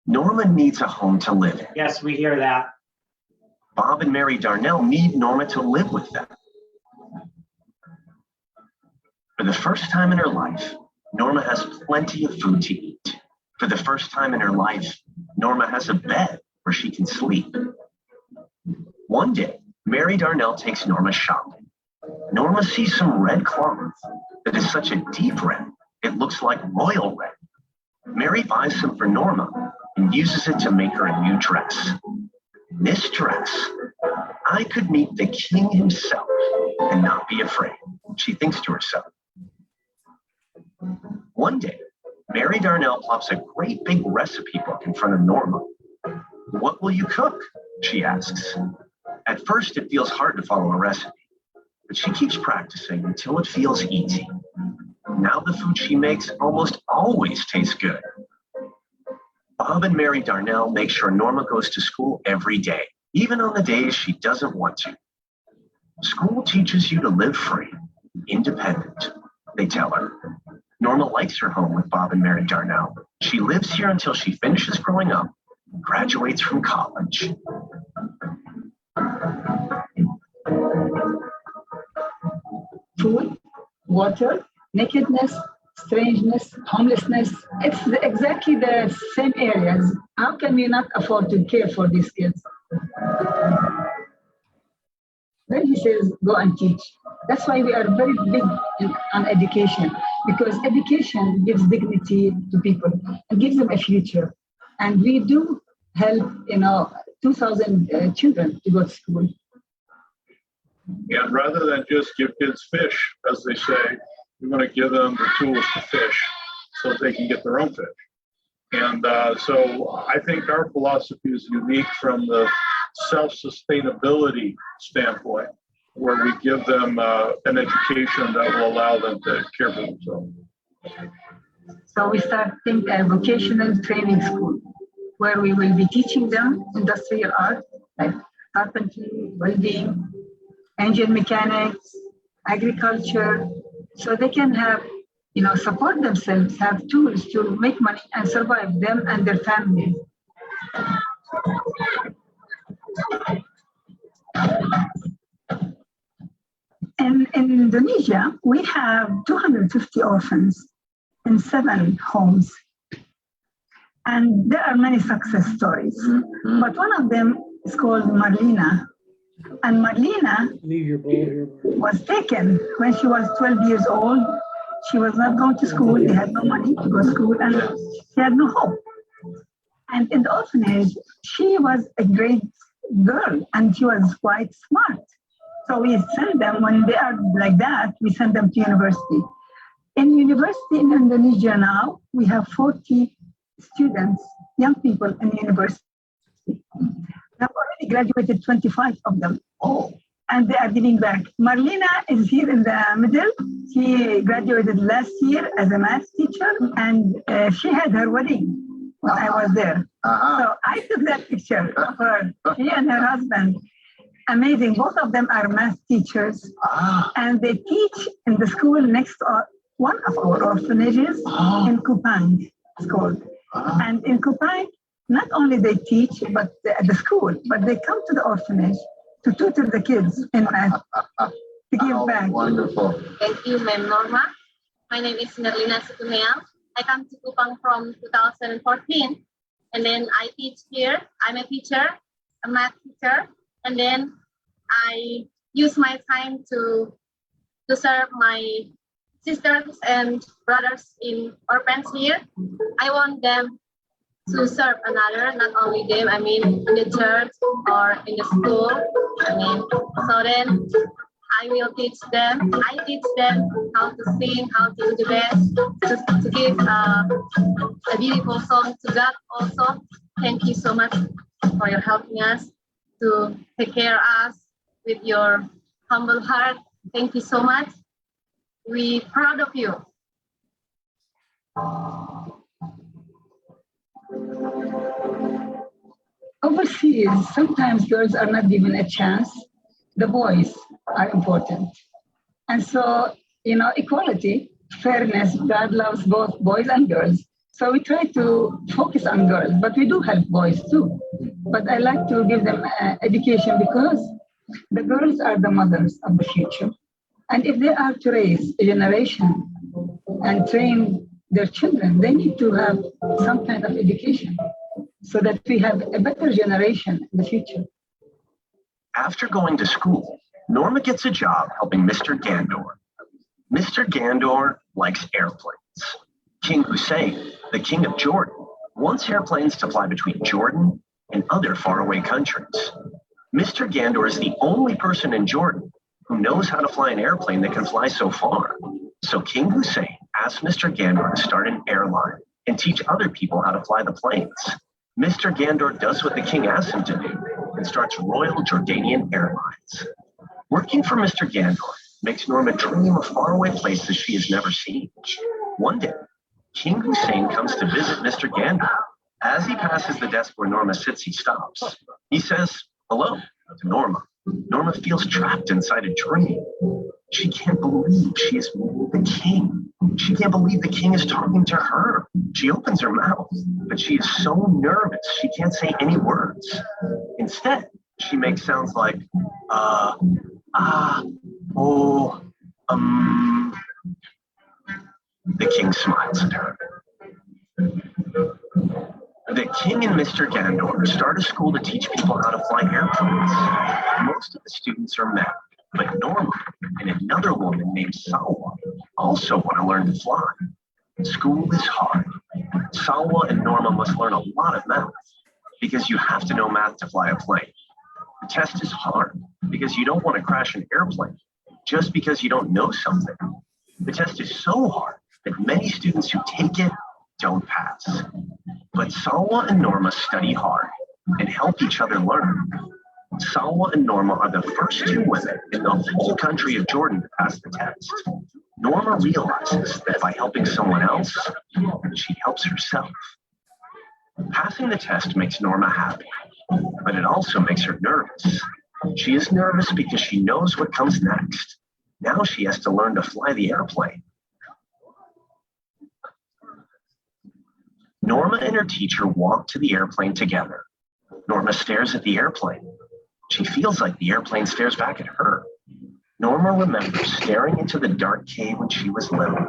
Norma needs a home to live in. Yes, we hear that. Bob and Mary Darnell need Norma to live with them. For the first time in her life, Norma has plenty of food to eat. For the first time in her life, Norma has a bed where she can sleep. One day, Mary Darnell takes Norma shopping. Norma sees some red cloth that is such a deep red, it looks like royal red. Mary buys some for Norma and uses it to make her a new dress. This dress, I could meet the king himself and not be afraid, she thinks to herself. One day, Mary Darnell plops a great big recipe book in front of Norma. "What will you cook?" she asks. At first, it feels hard to follow a recipe, but she keeps practicing until it feels easy. Now the food she makes almost always tastes good. Bob and Mary Darnell make sure Norma goes to school every day, even on the days she doesn't want to. "School teaches you to live free, independent," they tell her. Norma likes her home with Bob and Mary Darnell. She lives here until she finishes growing up and graduates from college. Food, water, nakedness, strangeness, homelessness. It's exactly the same areas. How can we not afford to care for these kids? Then he says, go and teach. That's why we are very big on education, because education gives dignity to people and gives them a future. And we do help, to 2,000 children to go to school. And rather than just give kids fish, as they say, we want to give them the tools to fish so that they can get their own fish. And so I think our philosophy is unique from the self-sustainability standpoint, where we give them an education that will allow them to care for themselves. So we starting a vocational training school where we will be teaching them industrial art like carpentry, welding, engine mechanics, agriculture, so they can have, support themselves, have tools to make money and survive them and their families. In Indonesia, we have 250 orphans in 7 homes. And there are many success stories. But one of them is called Marlena. And Marlena was taken when she was 12 years old. She was not going to school. They had no money to go to school, and she had no hope. And in the orphanage, she was a great girl, and she was quite smart. So we send them, when they are like that, we send them to university. In university in Indonesia now, we have 40 students, young people in university. I've already graduated 25 of them. And they are giving back. Marlena is here in the middle. She graduated last year as a math teacher, and she had her wedding when I was there. So I took that picture of her, she and her husband. Amazing. Both of them are math teachers, and they teach in the school next to one of our orphanages in Kupang, it's called. And in Kupang, not only they teach at the school, but they come to the orphanage to tutor the kids in math, to give back. Wonderful. Thank you, Ma'am Norma. My name is Nerlina Sukumeang. I come to Kupang from 2014, and then I teach here. I'm a teacher, a math teacher, and then I use my time to serve my sisters and brothers in orphans here. I want them to serve another, not only them, I mean, in the church or in the school. So then I will teach them. I teach them how to sing, how to do the best, to give a beautiful song to God also. Thank you so much for your helping us to take care of us with your humble heart. Thank you so much. We're proud of you. Overseas, sometimes girls are not given a chance. The boys are important. And so, equality, fairness, God loves both boys and girls. So we try to focus on girls, but we do help boys too. But I like to give them education because the girls are the mothers of the future. And if they are to raise a generation and train their children, they need to have some kind of education so that we have a better generation in the future. After going to school, Norma gets a job helping Mr. Gandor. Mr. Gandor likes airplanes. King Hussein, the king of Jordan, wants airplanes to fly between Jordan and other faraway countries. Mr. Gandor is the only person in Jordan who knows how to fly an airplane that can fly so far. So King Hussein asked Mr. Gandor to start an airline and teach other people how to fly the planes. Mr. Gandor does what the king asked him to do and starts Royal Jordanian Airlines. Working for Mr. Gandor makes Norma dream of faraway places she has never seen. One day, King Hussein comes to visit Mr. Gandor. As he passes the desk where Norma sits, he stops. He says hello to Norma. Norma feels trapped inside a dream. She can't believe she is meeting the king. She can't believe the king is talking to her. She opens her mouth, but she is so nervous she can't say any words. Instead, she makes sounds like, The king smiles at her. The king and Mr. Gandor start a school to teach people how to fly airplanes. Most of the students are men, but Norma and another woman named Salwa also want to learn to fly. School is hard. Salwa and Norma must learn a lot of math because you have to know math to fly a plane. The test is hard because you don't want to crash an airplane just because you don't know something. The test is so hard that many students who take it don't pass. But Salwa and Norma study hard and help each other learn. Salwa and Norma are the first two women in the whole country of Jordan to pass the test. Norma realizes that by helping someone else, she helps herself. Passing the test makes Norma happy, but it also makes her nervous. She is nervous because she knows what comes next. Now she has to learn to fly the airplane. Norma and her teacher walk to the airplane together. Norma stares at the airplane. She feels like the airplane stares back at her. Norma remembers staring into the dark cave when she was little.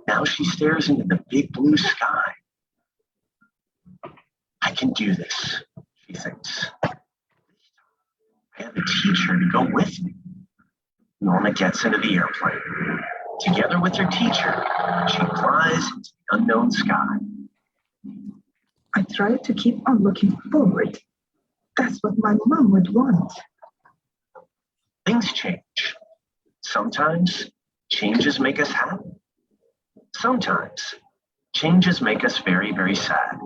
Now she stares into the big blue sky. I can do this, she thinks. I have a teacher to go with me. Norma gets into the airplane. Together with her teacher, she flies into the unknown sky. I try to keep on looking forward. That's what my mom would want. Things change. Sometimes changes make us happy. Sometimes changes make us very, very sad.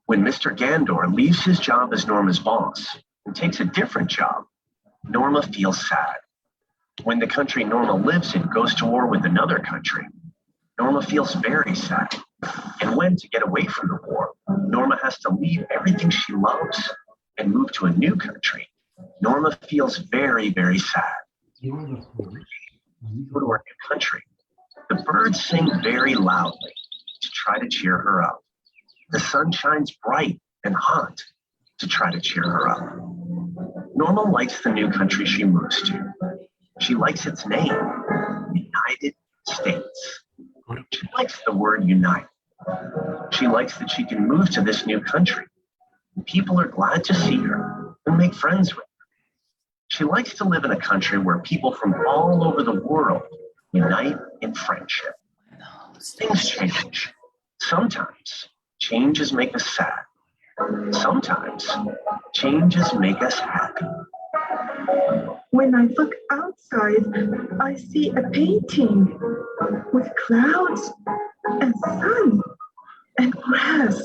When Mr. Gandor leaves his job as Norma's boss and takes a different job, Norma feels sad. When the country Norma lives in goes to war with another country, Norma feels very sad. And when, to get away from the war, Norma has to leave everything she loves and move to a new country, Norma feels very, very sad. Go to our new country. The birds sing very loudly to try to cheer her up. The sun shines bright and hot to try to cheer her up. Norma likes the new country she moves to. She likes its name, United States. She likes the word unite. She likes that she can move to this new country. People are glad to see her and make friends with her. She likes to live in a country where people from all over the world unite in friendship. Things change. Sometimes changes make us sad. Sometimes changes make us happy. When I look outside, I see a painting with clouds and sun and grass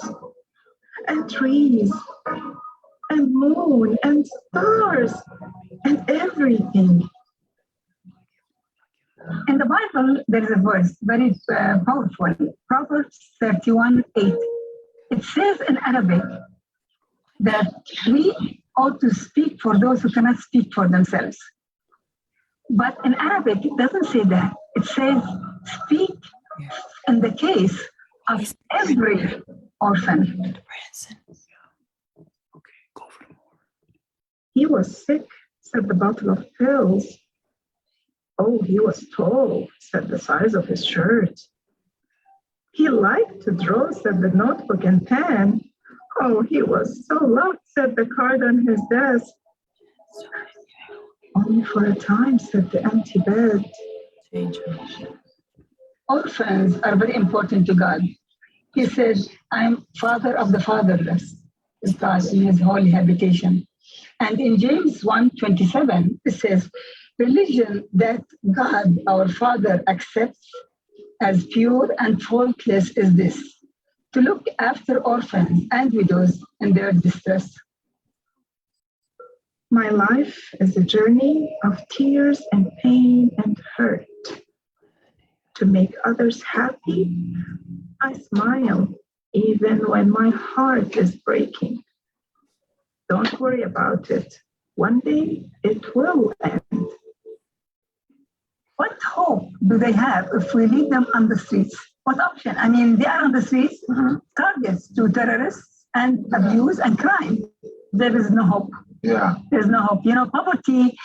and trees and moon and stars and everything. In the Bible, there is a verse very powerful, Proverbs 31:8. It says in Arabic that we ought to speak for those who cannot speak for themselves. But in Arabic, it doesn't say that. It says speak in the case of every orphan. He was sick, said the bottle of pills. Oh, he was tall, said the size of his shirt. He liked to draw, said the notebook and pen. Oh, he was so loud, said the card on his desk. Only for a time, said the empty bed. Orphans are very important to God. He said, I'm father of the fatherless, is God in his holy habitation. And in James 1:27, it says, religion that God, our Father, accepts as pure and faultless is this, to look after orphans and widows in their distress. My life is a journey of tears and pain and hurt. To make others happy, I smile even when my heart is breaking. Don't worry about it. One day it will end. What hope do they have if we leave them on the streets? What option? I mean, they are on the streets, targets to terrorists and abuse and crime. There is no hope. Yeah. There's no hope. You know, poverty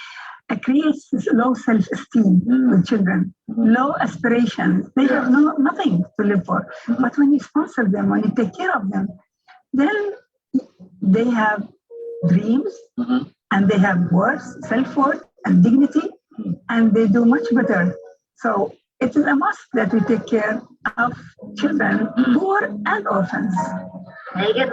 creates this low self-esteem with children, low aspirations. They have nothing to live for. But when you sponsor them, when you take care of them, then they have dreams and they have worth, self-worth and dignity, and they do much better. So It is a must that we take care of children, poor and orphans. We love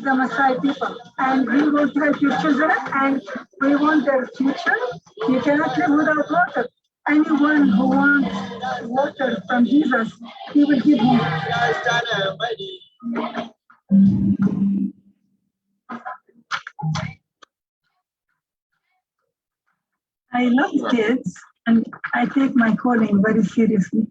the Maasai people and we want to help your children and we want their future. You cannot live without water. Anyone who wants water from Jesus, he will give him. I love kids and I take my calling very seriously.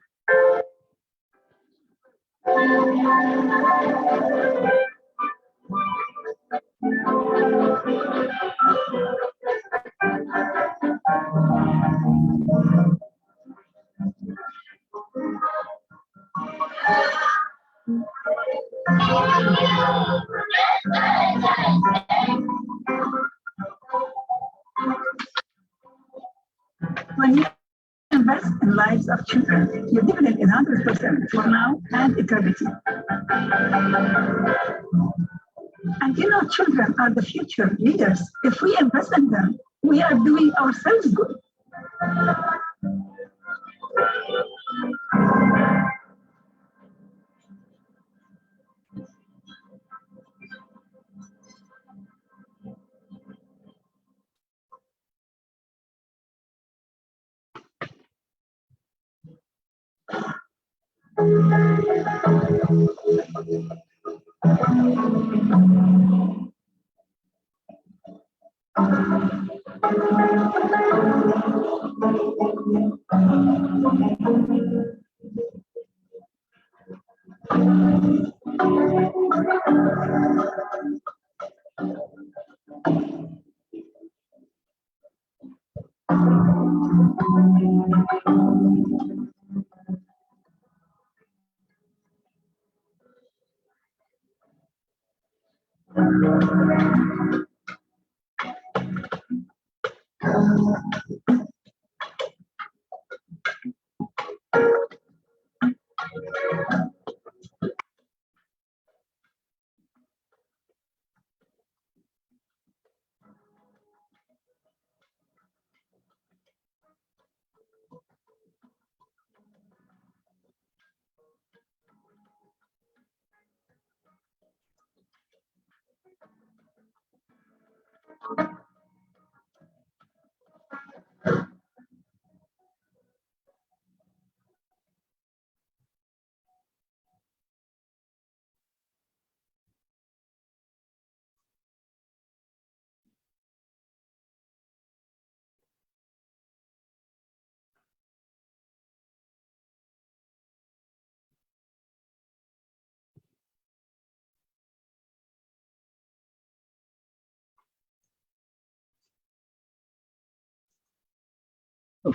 When you invest in lives of children, your dividend is 100% for now and eternity. And you know, children are the future leaders. If we invest in them, we are doing ourselves good.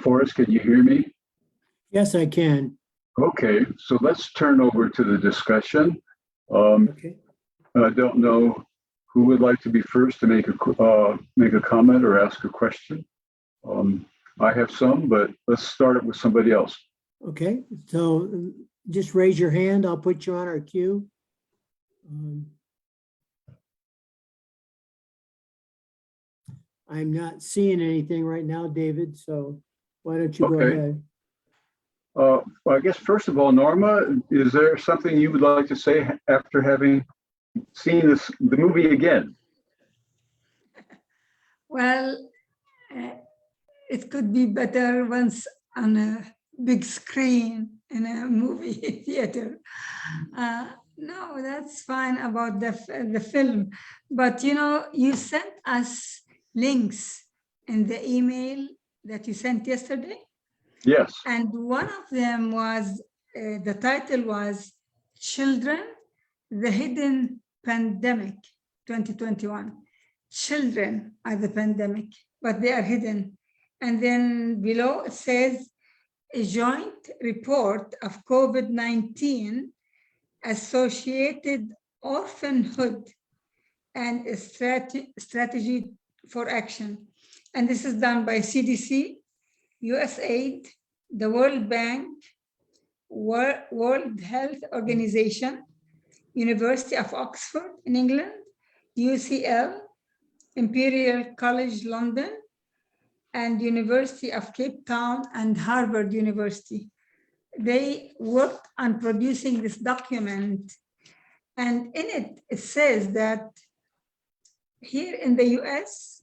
Forrest, can you hear me? Yes, I can. Okay, so let's turn over to the discussion. Okay. I don't know who would like to be first to make a comment or ask a question. I have some, but let's start it with somebody else. Okay, so just raise your hand. I'll put you on our queue. I'm not seeing anything right now, David, so why don't you go Okay. ahead? Well, I guess first of all, Norma, is there something you would like to say after having seen the movie again? Well, it could be better once on a big screen in a movie theater. No, that's fine about the film. But you know, you sent us links in the email that you sent yesterday. Yes. And one of them was, the title was Children, the Hidden Pandemic 2021. Children are the pandemic, but they are hidden. And then below it says, a joint report of COVID-19 associated orphanhood and a strategy for action. And this is done by CDC, USAID, the World Bank, World Health Organization, University of Oxford in England, UCL, Imperial College London, and University of Cape Town and Harvard University. They worked on producing this document, and in it, it says that here in the US,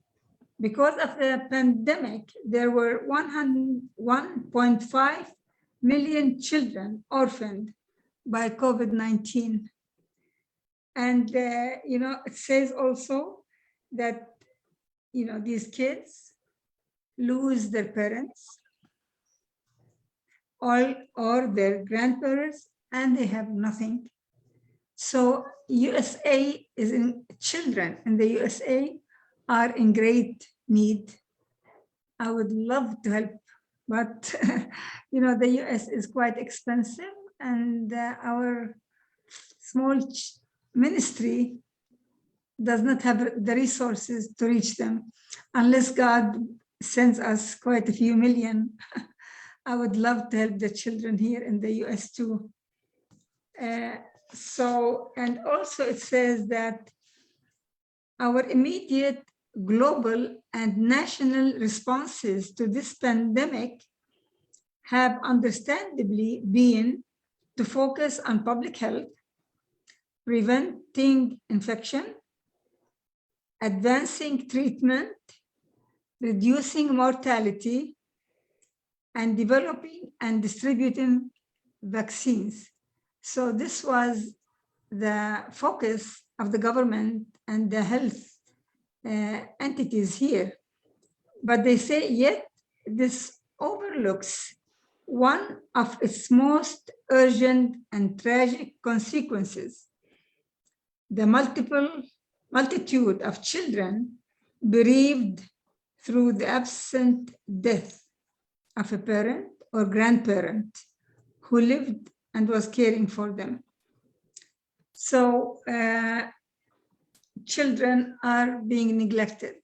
because of the pandemic, there were 1.5 million children orphaned by COVID-19. And, it says also that, these kids lose their parents or their grandparents, and they have nothing. So USA is in, children in the USA are in great need. I would love to help, but the US is quite expensive, and our small ministry does not have the resources to reach them. Unless God sends us quite a few million, I would love to help the children here in the US too. And also it says that our immediate global and national responses to this pandemic have understandably been to focus on public health, preventing infection, advancing treatment, reducing mortality, and developing and distributing vaccines. So this was the focus of the government and the health entities here. But they say, yet this overlooks one of its most urgent and tragic consequences: the multitude of children bereaved through the absent death of a parent or grandparent who lived and was caring for them. So children are being neglected.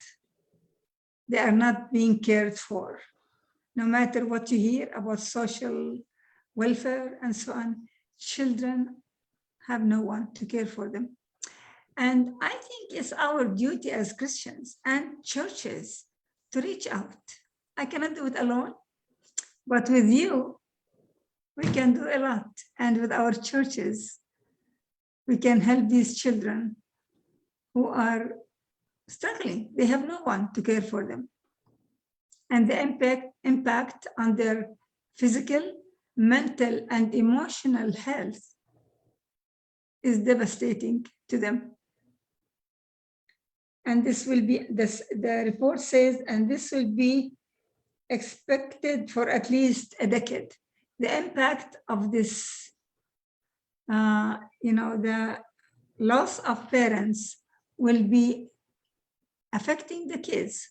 They are not being cared for. No matter what you hear about social welfare and so on, children have no one to care for them. And I think it's our duty as Christians and churches to reach out. I cannot do it alone, but with you, we can do a lot. And with our churches, we can help these children who are struggling. They have no one to care for them. And the impact on their physical, mental, and emotional health is devastating to them. And this will be, the report says, and this will be expected for at least a decade. The impact of this, the loss of parents will be affecting the kids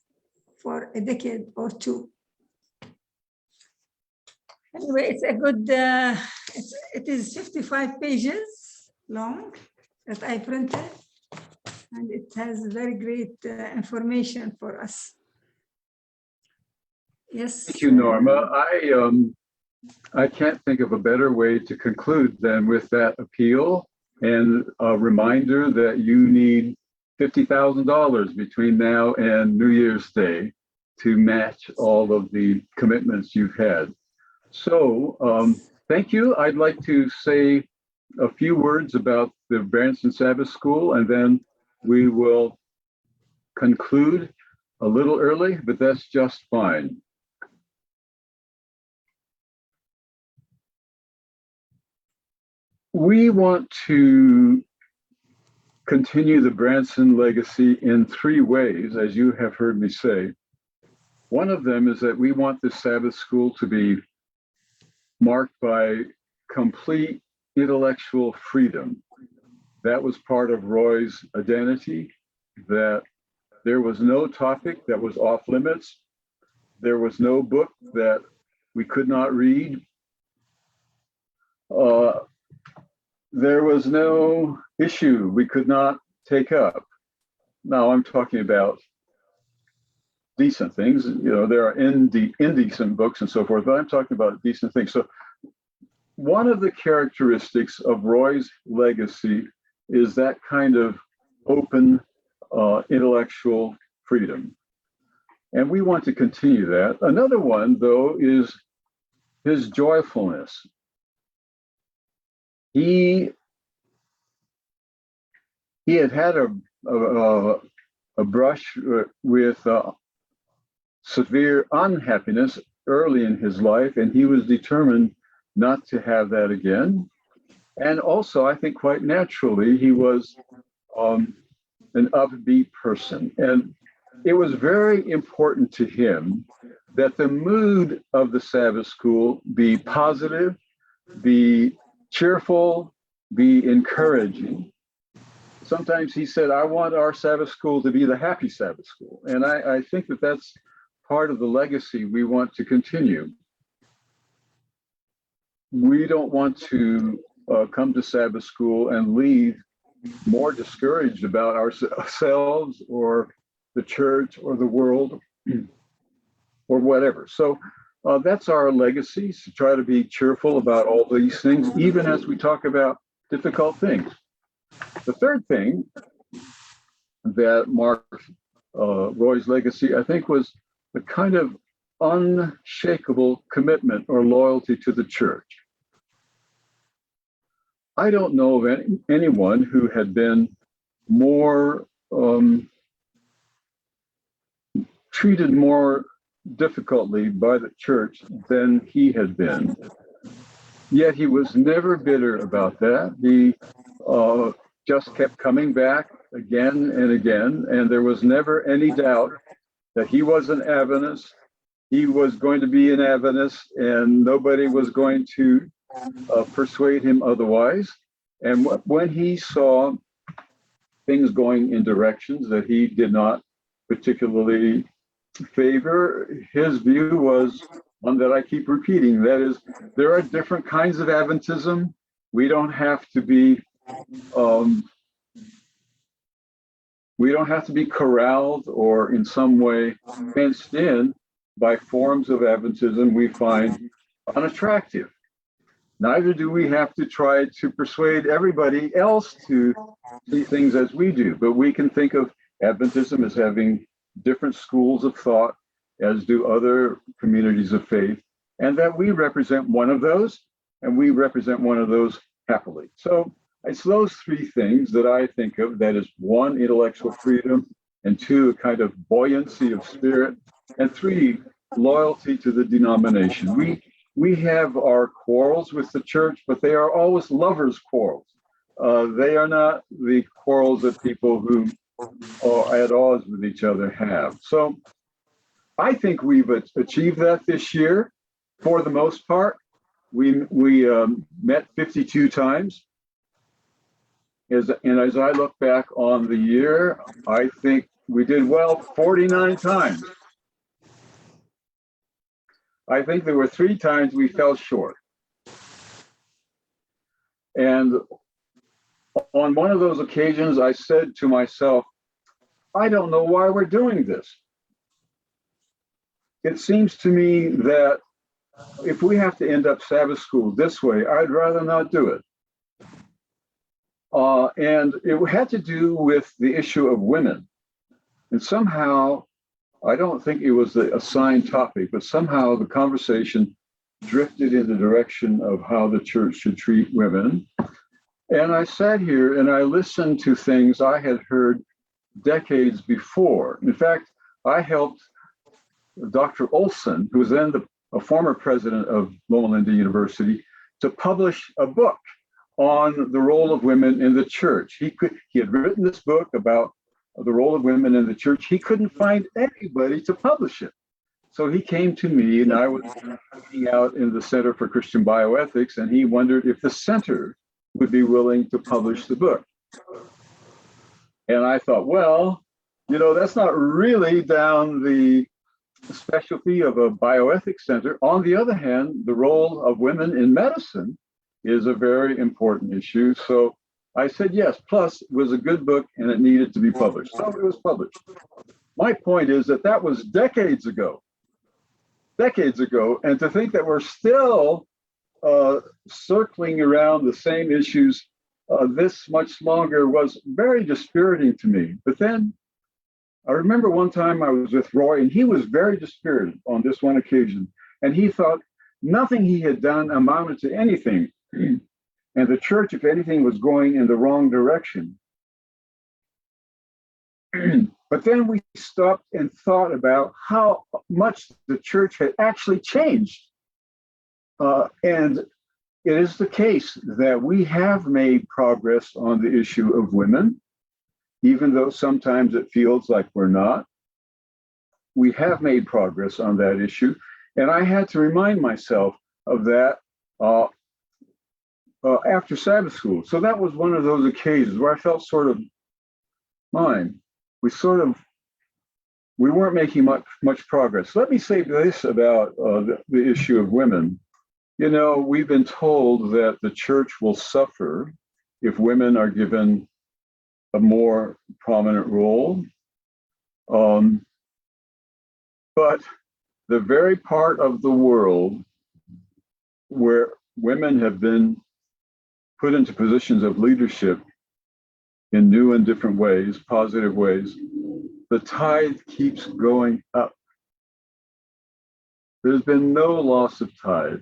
for a decade or two. Anyway, it's a good, it is 55 pages long that I printed, and it has very great information for us. Yes. Thank you, Norma. I can't think of a better way to conclude than with that appeal and a reminder that you need $50,000 between now and New Year's Day to match all of the commitments you've had. So thank you. I'd like to say a few words about the Branson Sabbath School, and then we will conclude a little early, but that's just fine. We want to continue the Branson legacy in three ways, as you have heard me say. One of them is that we want the Sabbath School to be marked by complete intellectual freedom. That was part of Roy's identity, that there was no topic that was off limits. There was no book that we could not read. There was no issue we could not take up. Now I'm talking about decent things. There are indecent books and so forth, but I'm talking about decent things. So one of the characteristics of Roy's legacy is that kind of open intellectual freedom. And we want to continue that. Another one, though, is his joyfulness. He had a brush with severe unhappiness early in his life, and he was determined not to have that again. And also, I think quite naturally, he was an upbeat person. And it was very important to him that the mood of the Sabbath school be positive, be cheerful, be encouraging. Sometimes he said, I want our Sabbath school to be the happy Sabbath school. And I think that that's part of the legacy we want to continue. We don't want to come to Sabbath school and leave more discouraged about ourselves or the church or the world or whatever. So that's our legacy, to try to be cheerful about all these things, even as we talk about difficult things. The third thing that marked Roy's legacy, I think, was the kind of unshakable commitment or loyalty to the church. I don't know of anyone who had been more treated more difficultly by the church than he had been. Yet he was never bitter about that. He just kept coming back again and again, and there was never any doubt that he was an Adventist. He was going to be an Adventist, and nobody was going to persuade him otherwise. And when he saw things going in directions that he did not particularly favor, his view was one that I keep repeating. That is, there are different kinds of Adventism. We don't have to be corralled or in some way fenced in by forms of Adventism we find unattractive. Neither do we have to try to persuade everybody else to see things as we do, but we can think of Adventism as having different schools of thought, as do other communities of faith, and that we represent one of those, and we represent one of those happily. So it's those three things that I think of, that is, one, intellectual freedom, and two, a kind of buoyancy of spirit, and three, loyalty to the denomination. We have our quarrels with the church, but they are always lovers' quarrels. They are not the quarrels that people who are at odds with each other have. So I think we've achieved that this year for the most part. We met 52 times. As I look back on the year, I think we did well 49 times. I think there were 3 times we fell short. And on one of those occasions, I said to myself, I don't know why we're doing this. It seems to me that if we have to end up Sabbath school this way, I'd rather not do it. And it had to do with the issue of women. And somehow, I don't think it was the assigned topic, but somehow the conversation drifted in the direction of how the church should treat women. And I sat here and I listened to things I had heard decades before. In fact, I helped Dr. Olson, who was then a former president of Loma University, to publish a book on the role of women in the church. He had written this book about the role of women in the church. He couldn't find anybody to publish it. So he came to me, and I was working out in the Center for Christian Bioethics, and he wondered if the center would be willing to publish the book. And I thought, well, that's not really down the specialty of a bioethics center. On the other hand, the role of women in medicine is a very important issue. So I said yes, plus it was a good book and it needed to be published. So it was published. My point is that was decades ago. And to think that we're still circling around the same issues this much longer was very dispiriting to me. But then I remember one time I was with Roy, and he was very dispirited on this one occasion. And he thought nothing he had done amounted to anything. And the church, if anything, was going in the wrong direction. But then we stopped and thought about how much the church had actually changed. And it is the case that we have made progress on the issue of women, even though sometimes it feels like we're not. We have made progress on that issue. And I had to remind myself of that after Sabbath school. So that was one of those occasions where I felt sort of, we weren't making much progress. Let me say this about the issue of women. You know, we've been told that the church will suffer if women are given a more prominent role. But the very part of the world where women have been put into positions of leadership in new and different ways, positive ways, the tithe keeps going up. There's been no loss of tithe.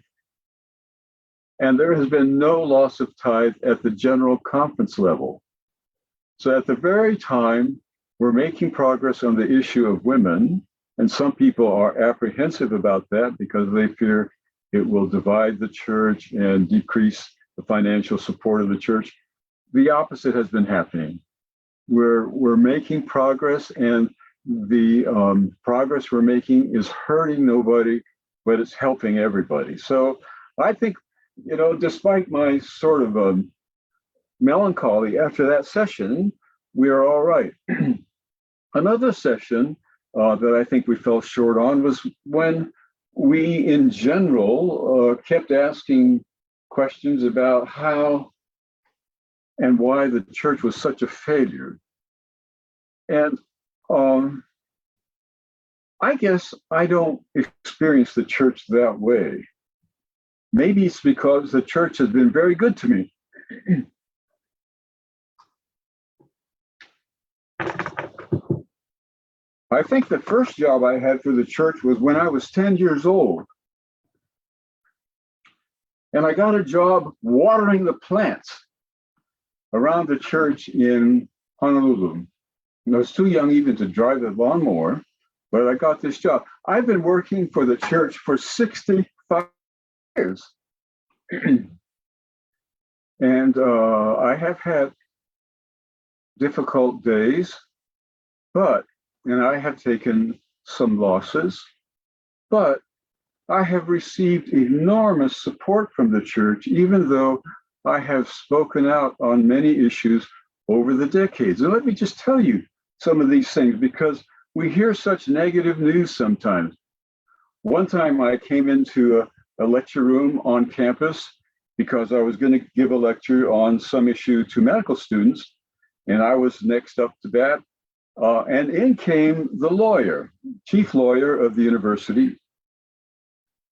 And there has been no loss of tithe at the general conference level. So at the very time we're making progress on the issue of women, and some people are apprehensive about that because they fear it will divide the church and decrease the financial support of the church. The opposite has been happening. We're making progress, and the progress we're making is hurting nobody, but it's helping everybody. So I think, you know, despite my sort of melancholy after that session, we are all right. Another session that I think we fell short on was when we, in general, kept asking questions about how and why the church was such a failure. And I guess I don't experience the church that way. Maybe it's because the church has been very good to me. I think the first job I had for the church was when I was 10 years old. And I got a job watering the plants around the church in Honolulu. And I was too young even to drive the lawnmower, but I got this job. I've been working for the church for 65 years. And I have had difficult days, and I have taken some losses, but I have received enormous support from the church, even though I have spoken out on many issues over the decades. And let me just tell you some of these things, because we hear such negative news sometimes. One time I came into a lecture room on campus because I was going to give a lecture on some issue to medical students, and I was next up to bat. And in came the lawyer, chief lawyer of the university.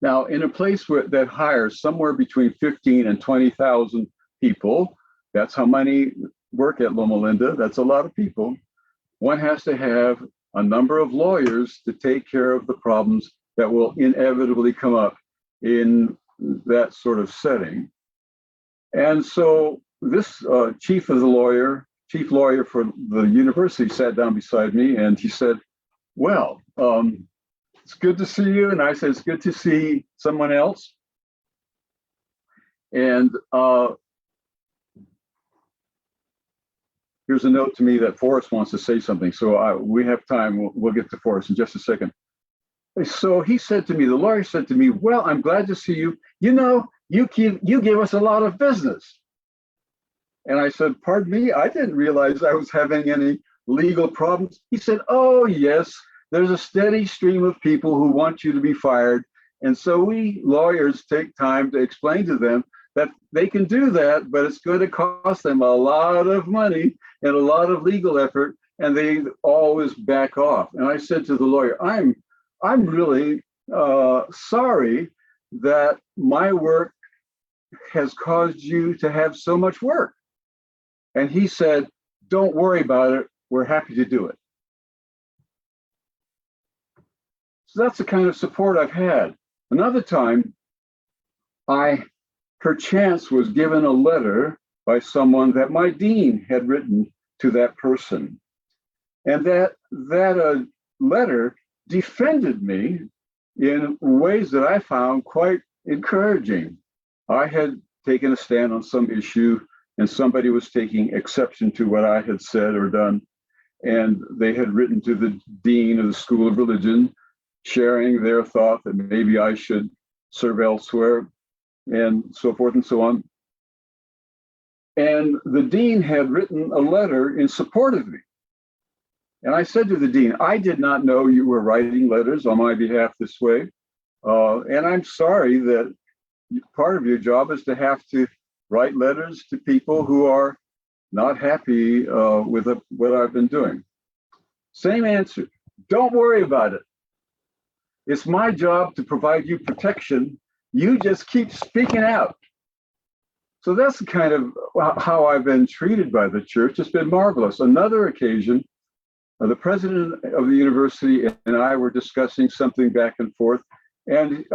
Now, in a place that hires somewhere between 15 and 20,000 people, that's how many work at Loma Linda, that's a lot of people. One has to have a number of lawyers to take care of the problems that will inevitably come up in that sort of setting. And so this chief lawyer for the university sat down beside me, and he said, well, it's good to see you. And I said, it's good to see someone else. And here's a note to me that Forrest wants to say something. So we have time. We'll get to Forrest in just a second. So he said to me, the lawyer said to me, well, I'm glad to see you. You know, you gave us a lot of business. And I said, pardon me, I didn't realize I was having any legal problems. He said, oh, yes, there's a steady stream of people who want you to be fired. And so we lawyers take time to explain to them that they can do that, but it's going to cost them a lot of money and a lot of legal effort, and they always back off. And I said to the lawyer, I'm really sorry that my work has caused you to have so much work? And he said, don't worry about it. We're happy to do it. So that's the kind of support I've had. Another time, I perchance was given a letter by someone that my dean had written to that person. And that letter defended me in ways that I found quite encouraging. I had taken a stand on some issue and somebody was taking exception to what I had said or done. And they had written to the dean of the School of Religion, sharing their thought that maybe I should serve elsewhere and so forth and so on. And the dean had written a letter in support of me. And I said to the dean, I did not know you were writing letters on my behalf this way. And I'm sorry that part of your job is to have to write letters to people who are not happy with what I've been doing. Same answer. Don't worry about it. It's my job to provide you protection. You just keep speaking out. So that's the kind of how I've been treated by the church. It's been marvelous. Another occasion, the president of the university and I were discussing something back and forth, and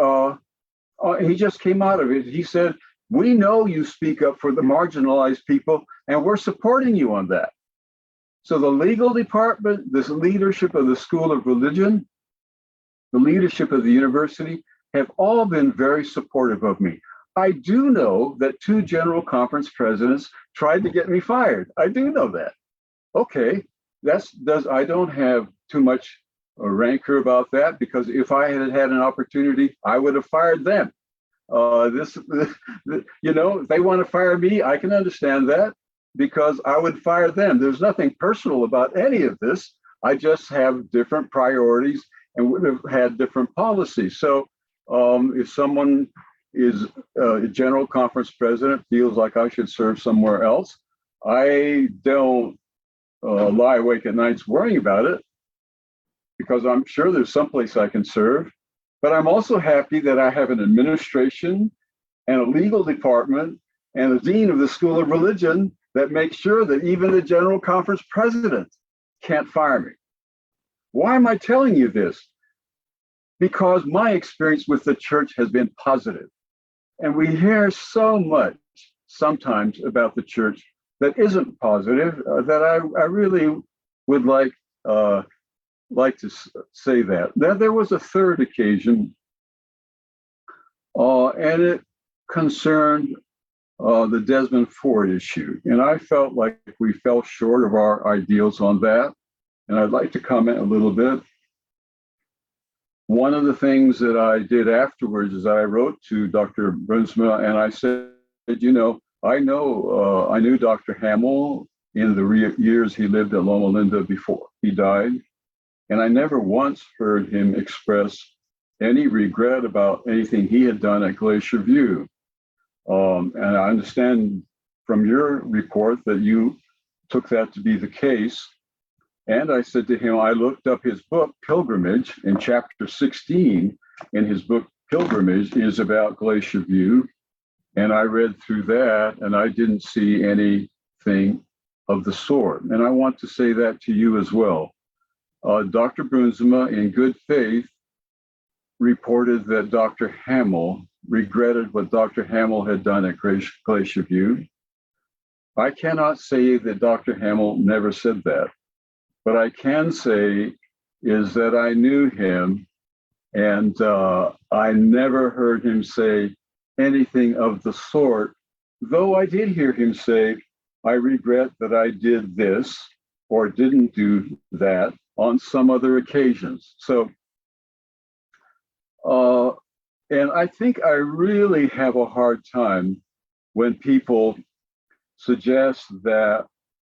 he just came out of it. He said, we know you speak up for the marginalized people, and we're supporting you on that. So the legal department, this leadership of the School of Religion, the leadership of the university have all been very supportive of me. I do know that 2 general conference presidents tried to get me fired. I do know that. Okay, I don't have too much rancor about that, because if I had had an opportunity, I would have fired them. If they want to fire me, I can understand that, because I would fire them. There's nothing personal about any of this. I just have different priorities and would have had different policies. So if someone is a general conference president, feels like I should serve somewhere else, I don't lie awake at nights worrying about it, because I'm sure there's someplace I can serve. But I'm also happy that I have an administration and a legal department and a dean of the School of Religion that makes sure that even the general conference president can't fire me. Why am I telling you this? Because my experience with the church has been positive. And we hear so much sometimes about the church that isn't positive, that I really would like to say that. Then there was a third occasion, and it concerned the Desmond Ford issue. And I felt like we fell short of our ideals on that. And I'd like to comment a little bit. One of the things that I did afterwards is I wrote to Dr. Brunsma and I said, I knew Dr. Hamill in the years he lived at Loma Linda before he died. And I never once heard him express any regret about anything he had done at Glacier View. And I understand from your report that you took that to be the case. And I said to him, I looked up his book, Pilgrimage, in chapter 16 in his book, Pilgrimage, is about Glacier View. And I read through that and I didn't see anything of the sort. And I want to say that to you as well. Dr. Brunsma, in good faith, reported that Dr. Hamill regretted what Dr. Hamill had done at Glacier View. I cannot say that Dr. Hamill never said that. What I can say is that I knew him and I never heard him say anything of the sort, though I did hear him say, I regret that I did this or didn't do that on some other occasions. So, and I think I really have a hard time when people suggest that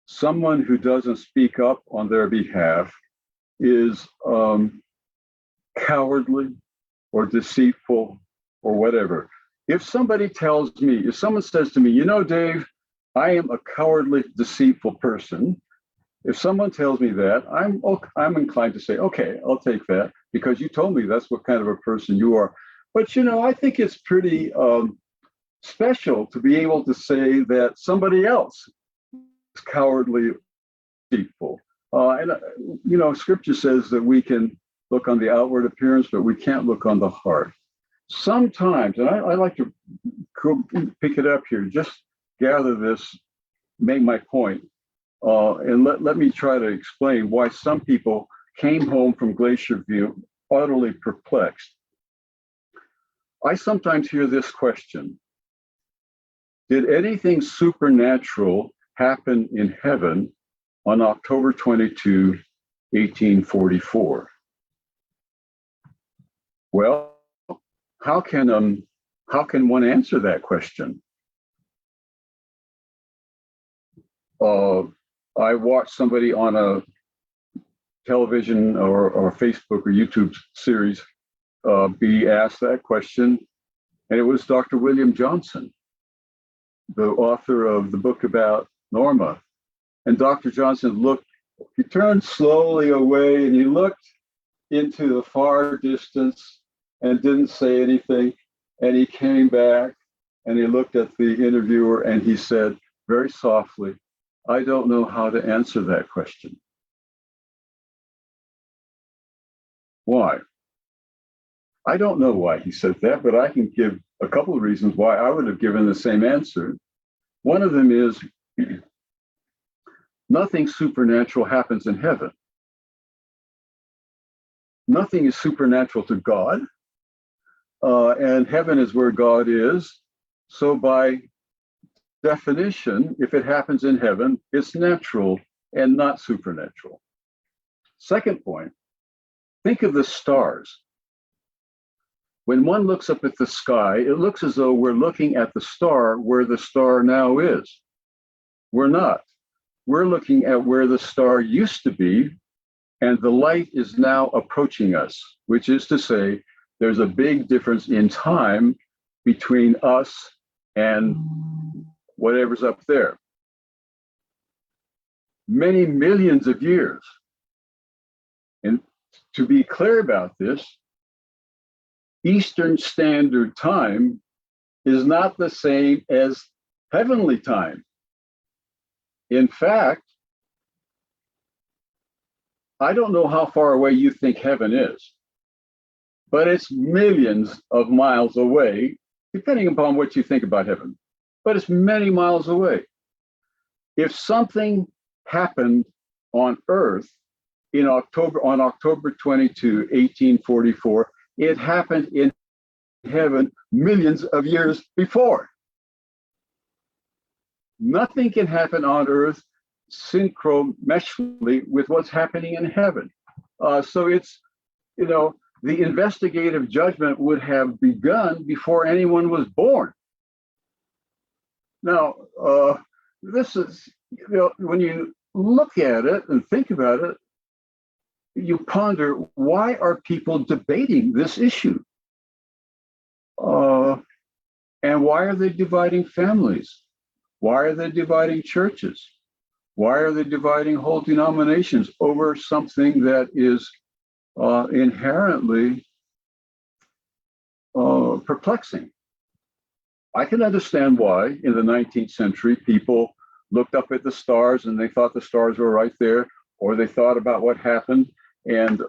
someone who doesn't speak up on their behalf is cowardly or deceitful or whatever. If somebody tells me, if someone says to me, Dave, I am a cowardly, deceitful person. If someone tells me that, I'm inclined to say, okay, I'll take that because you told me that's what kind of a person you are. But, I think it's pretty special to be able to say that somebody else is cowardly, deceitful. Scripture says that we can look on the outward appearance, but we can't look on the heart. Sometimes, and I like to pick it up here, just gather this, make my point, and let me try to explain why some people came home from Glacier View utterly perplexed. I sometimes hear this question: did anything supernatural happen in heaven on October 22, 1844? Well, how can one answer that question? I watched somebody on a television or Facebook or YouTube series be asked that question, and it was Dr. William Johnson, the author of the book about Norma. And Dr. Johnson he turned slowly away and he looked into the far distance and didn't say anything. And he came back and he looked at the interviewer and he said very softly, "I don't know how to answer that question." Why? I don't know why he said that, but I can give a couple of reasons why I would have given the same answer. One of them is nothing supernatural happens in heaven. Nothing is supernatural to God, and heaven is where God is. So by definition, if it happens in heaven, it's natural and not supernatural. Second point, think of the stars. When one looks up at the sky, it looks as though we're looking at the star where the star now is. We're not. We're looking at where the star used to be, and the light is now approaching us, which is to say, there's a big difference in time between us and whatever's up there. Many millions of years. And to be clear about this, Eastern Standard Time is not the same as heavenly time. In fact, I don't know how far away you think heaven is, but it's millions of miles away, depending upon what you think about heaven, but it's many miles away. If something happened on Earth on October 22, 1844, it happened in heaven millions of years before. Nothing can happen on Earth synchrometrically with what's happening in heaven. So it's, the investigative judgment would have begun before anyone was born. Now, this is, when you look at it and think about it, you ponder, why are people debating this issue? And why are they dividing families? Why are they dividing churches? Why are they dividing whole denominations over something that is inherently perplexing? I can understand why in the 19th century people looked up at the stars and they thought the stars were right there, or they thought about what happened and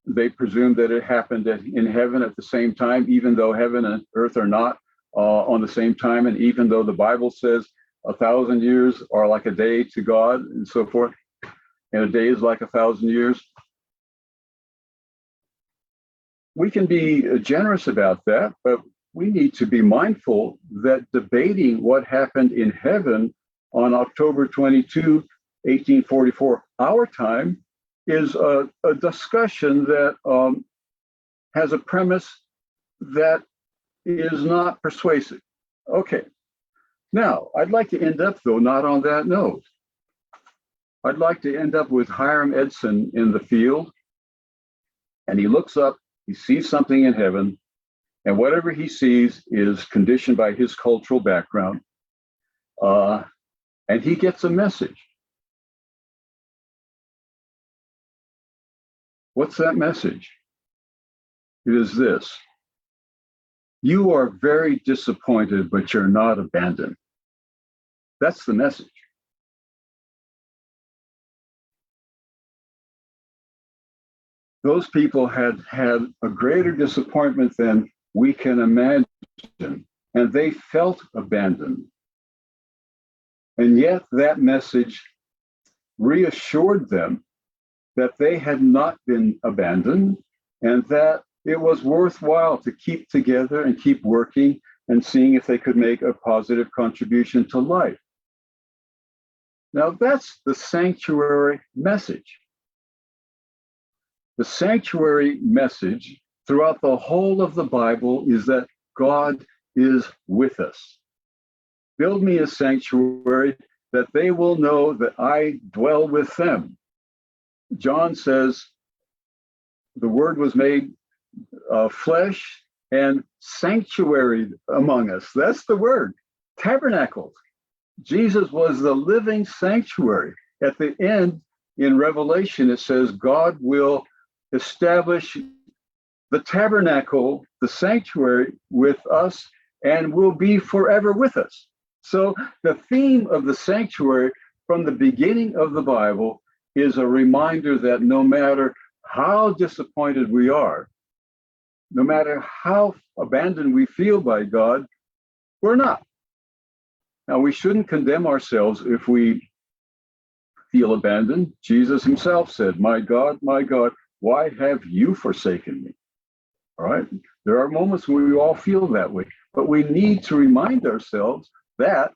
they presumed that it happened in heaven at the same time, even though heaven and earth are not on the same time, and even though the Bible says 1,000 years are like a day to God and so forth, and a day is like 1,000 years. We can be generous about that, but we need to be mindful that debating what happened in heaven on October 22, 1844, our time, is a discussion that has a premise that is not persuasive. Okay, now I'd like to end up, though, not on that note. I'd like to end up with Hiram Edson in the field, and he looks up, he sees something in heaven, and whatever he sees is conditioned by his cultural background, and he gets a message. What's that message? It is this: You are very disappointed, but you're not abandoned. That's the message. Those people had had a greater disappointment than we can imagine, and they felt abandoned. And yet that message reassured them that they had not been abandoned and that it was worthwhile to keep together and keep working and seeing if they could make a positive contribution to life. Now, that's the sanctuary message. The sanctuary message throughout the whole of the Bible is that God is with us. Build me a sanctuary that they will know that I dwell with them. John says, the word was made flesh and sanctuary among us. That's the word, tabernacled. Jesus was the living sanctuary. At the end, in Revelation, it says God will establish the tabernacle, the sanctuary with us, and will be forever with us. So the theme of the sanctuary from the beginning of the Bible is a reminder that no matter how disappointed we are, no matter how abandoned we feel by God, we're not. Now, we shouldn't condemn ourselves if we feel abandoned. Jesus himself said, my God, why have you forsaken me? All right. There are moments when we all feel that way, but we need to remind ourselves that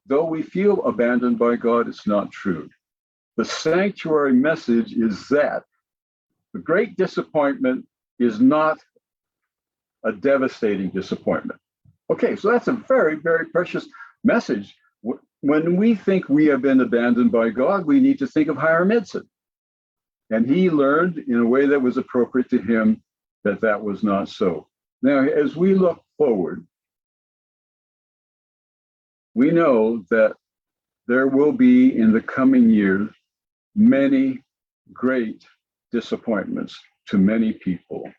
though we feel abandoned by God, it's not true. The sanctuary message is that the great disappointment is not a devastating disappointment. Okay, so that's a very, very precious message. When we think we have been abandoned by God, we need to think of Hiram Edson. And he learned in a way that was appropriate to him that that was not so. Now, as we look forward, we know that there will be in the coming years many great disappointments to many people.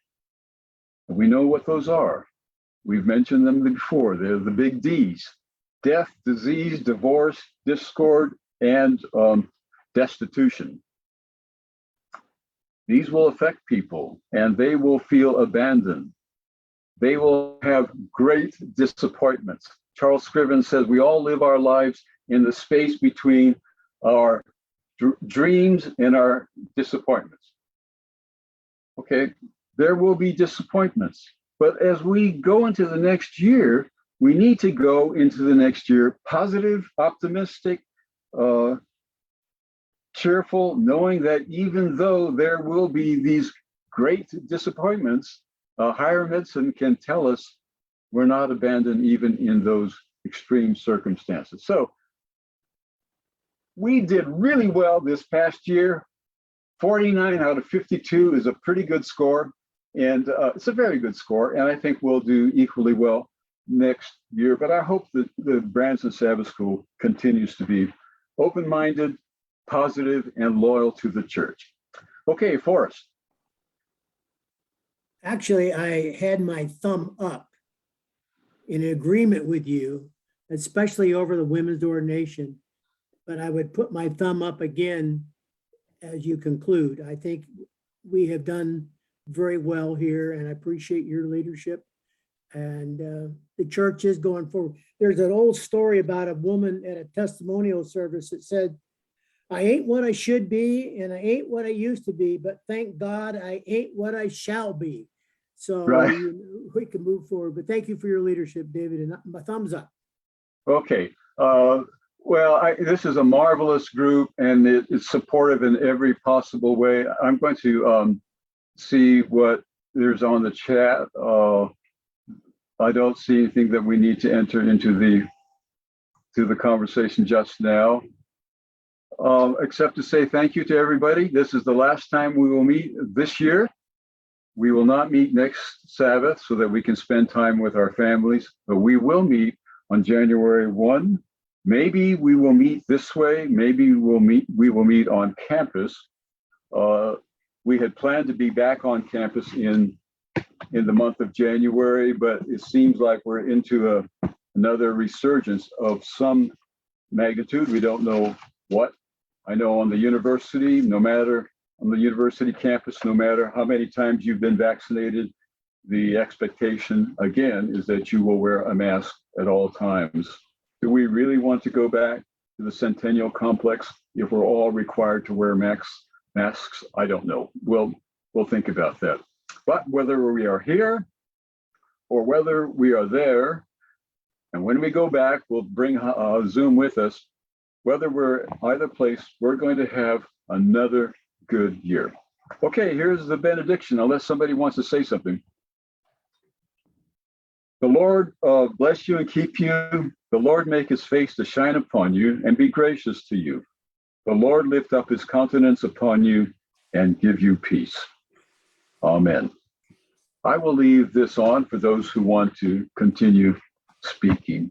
We know what those are. We've mentioned them before. They're the big D's: death, disease, divorce, discord, and destitution. These will affect people and they will feel abandoned. They will have great disappointments. Charles Scriven says we all live our lives in the space between our dreams and our disappointments. Okay, there will be disappointments. But as we go into the next year, we need to go into the next year positive, optimistic, cheerful, knowing that even though there will be these great disappointments, Hiram Edson can tell us we're not abandoned even in those extreme circumstances. So we did really well this past year. 49 out of 52 is a pretty good score. And it's a very good score. And I think we'll do equally well next year. But I hope that the Branson Sabbath School continues to be open-minded, positive, and loyal to the church. Okay, Forrest. Actually, I had my thumb up in agreement with you, especially over the women's ordination, but I would put my thumb up again as you conclude. I think we have done very well here, and I appreciate your leadership. And the church is going forward. There's an old story about a woman at a testimonial service that said, I ain't what I should be, and I ain't what I used to be, but thank God I ain't what I shall be. So right. We can move forward. But thank you for your leadership, David, and my thumbs up. Okay. Well, this is a marvelous group, and it's supportive in every possible way. I'm going to see what there's on the chat. I don't see anything that we need to enter into the conversation just now, except to say thank you to everybody. This is the last time we will meet this year. We will not meet next Sabbath so that we can spend time with our families, but we will meet on January 1. Maybe we will meet this way. Maybe we will meet on campus. We had planned to be back on campus in in the month of January, but it seems like we're into another resurgence of some magnitude. We don't know what. I know on the university, on the university campus, no matter how many times you've been vaccinated, the expectation, again, is that you will wear a mask at all times. Do we really want to go back to the Centennial Complex if we're all required to wear masks? I don't know. We'll think about that. But whether we are here or whether we are there, and when we go back, we'll bring Zoom with us. Whether we're either place, we're going to have another good year. Okay, here's the benediction, unless somebody wants to say something. The Lord bless you and keep you. The Lord make his face to shine upon you and be gracious to you. The Lord lift up his countenance upon you and give you peace. Amen. I will leave this on for those who want to continue speaking.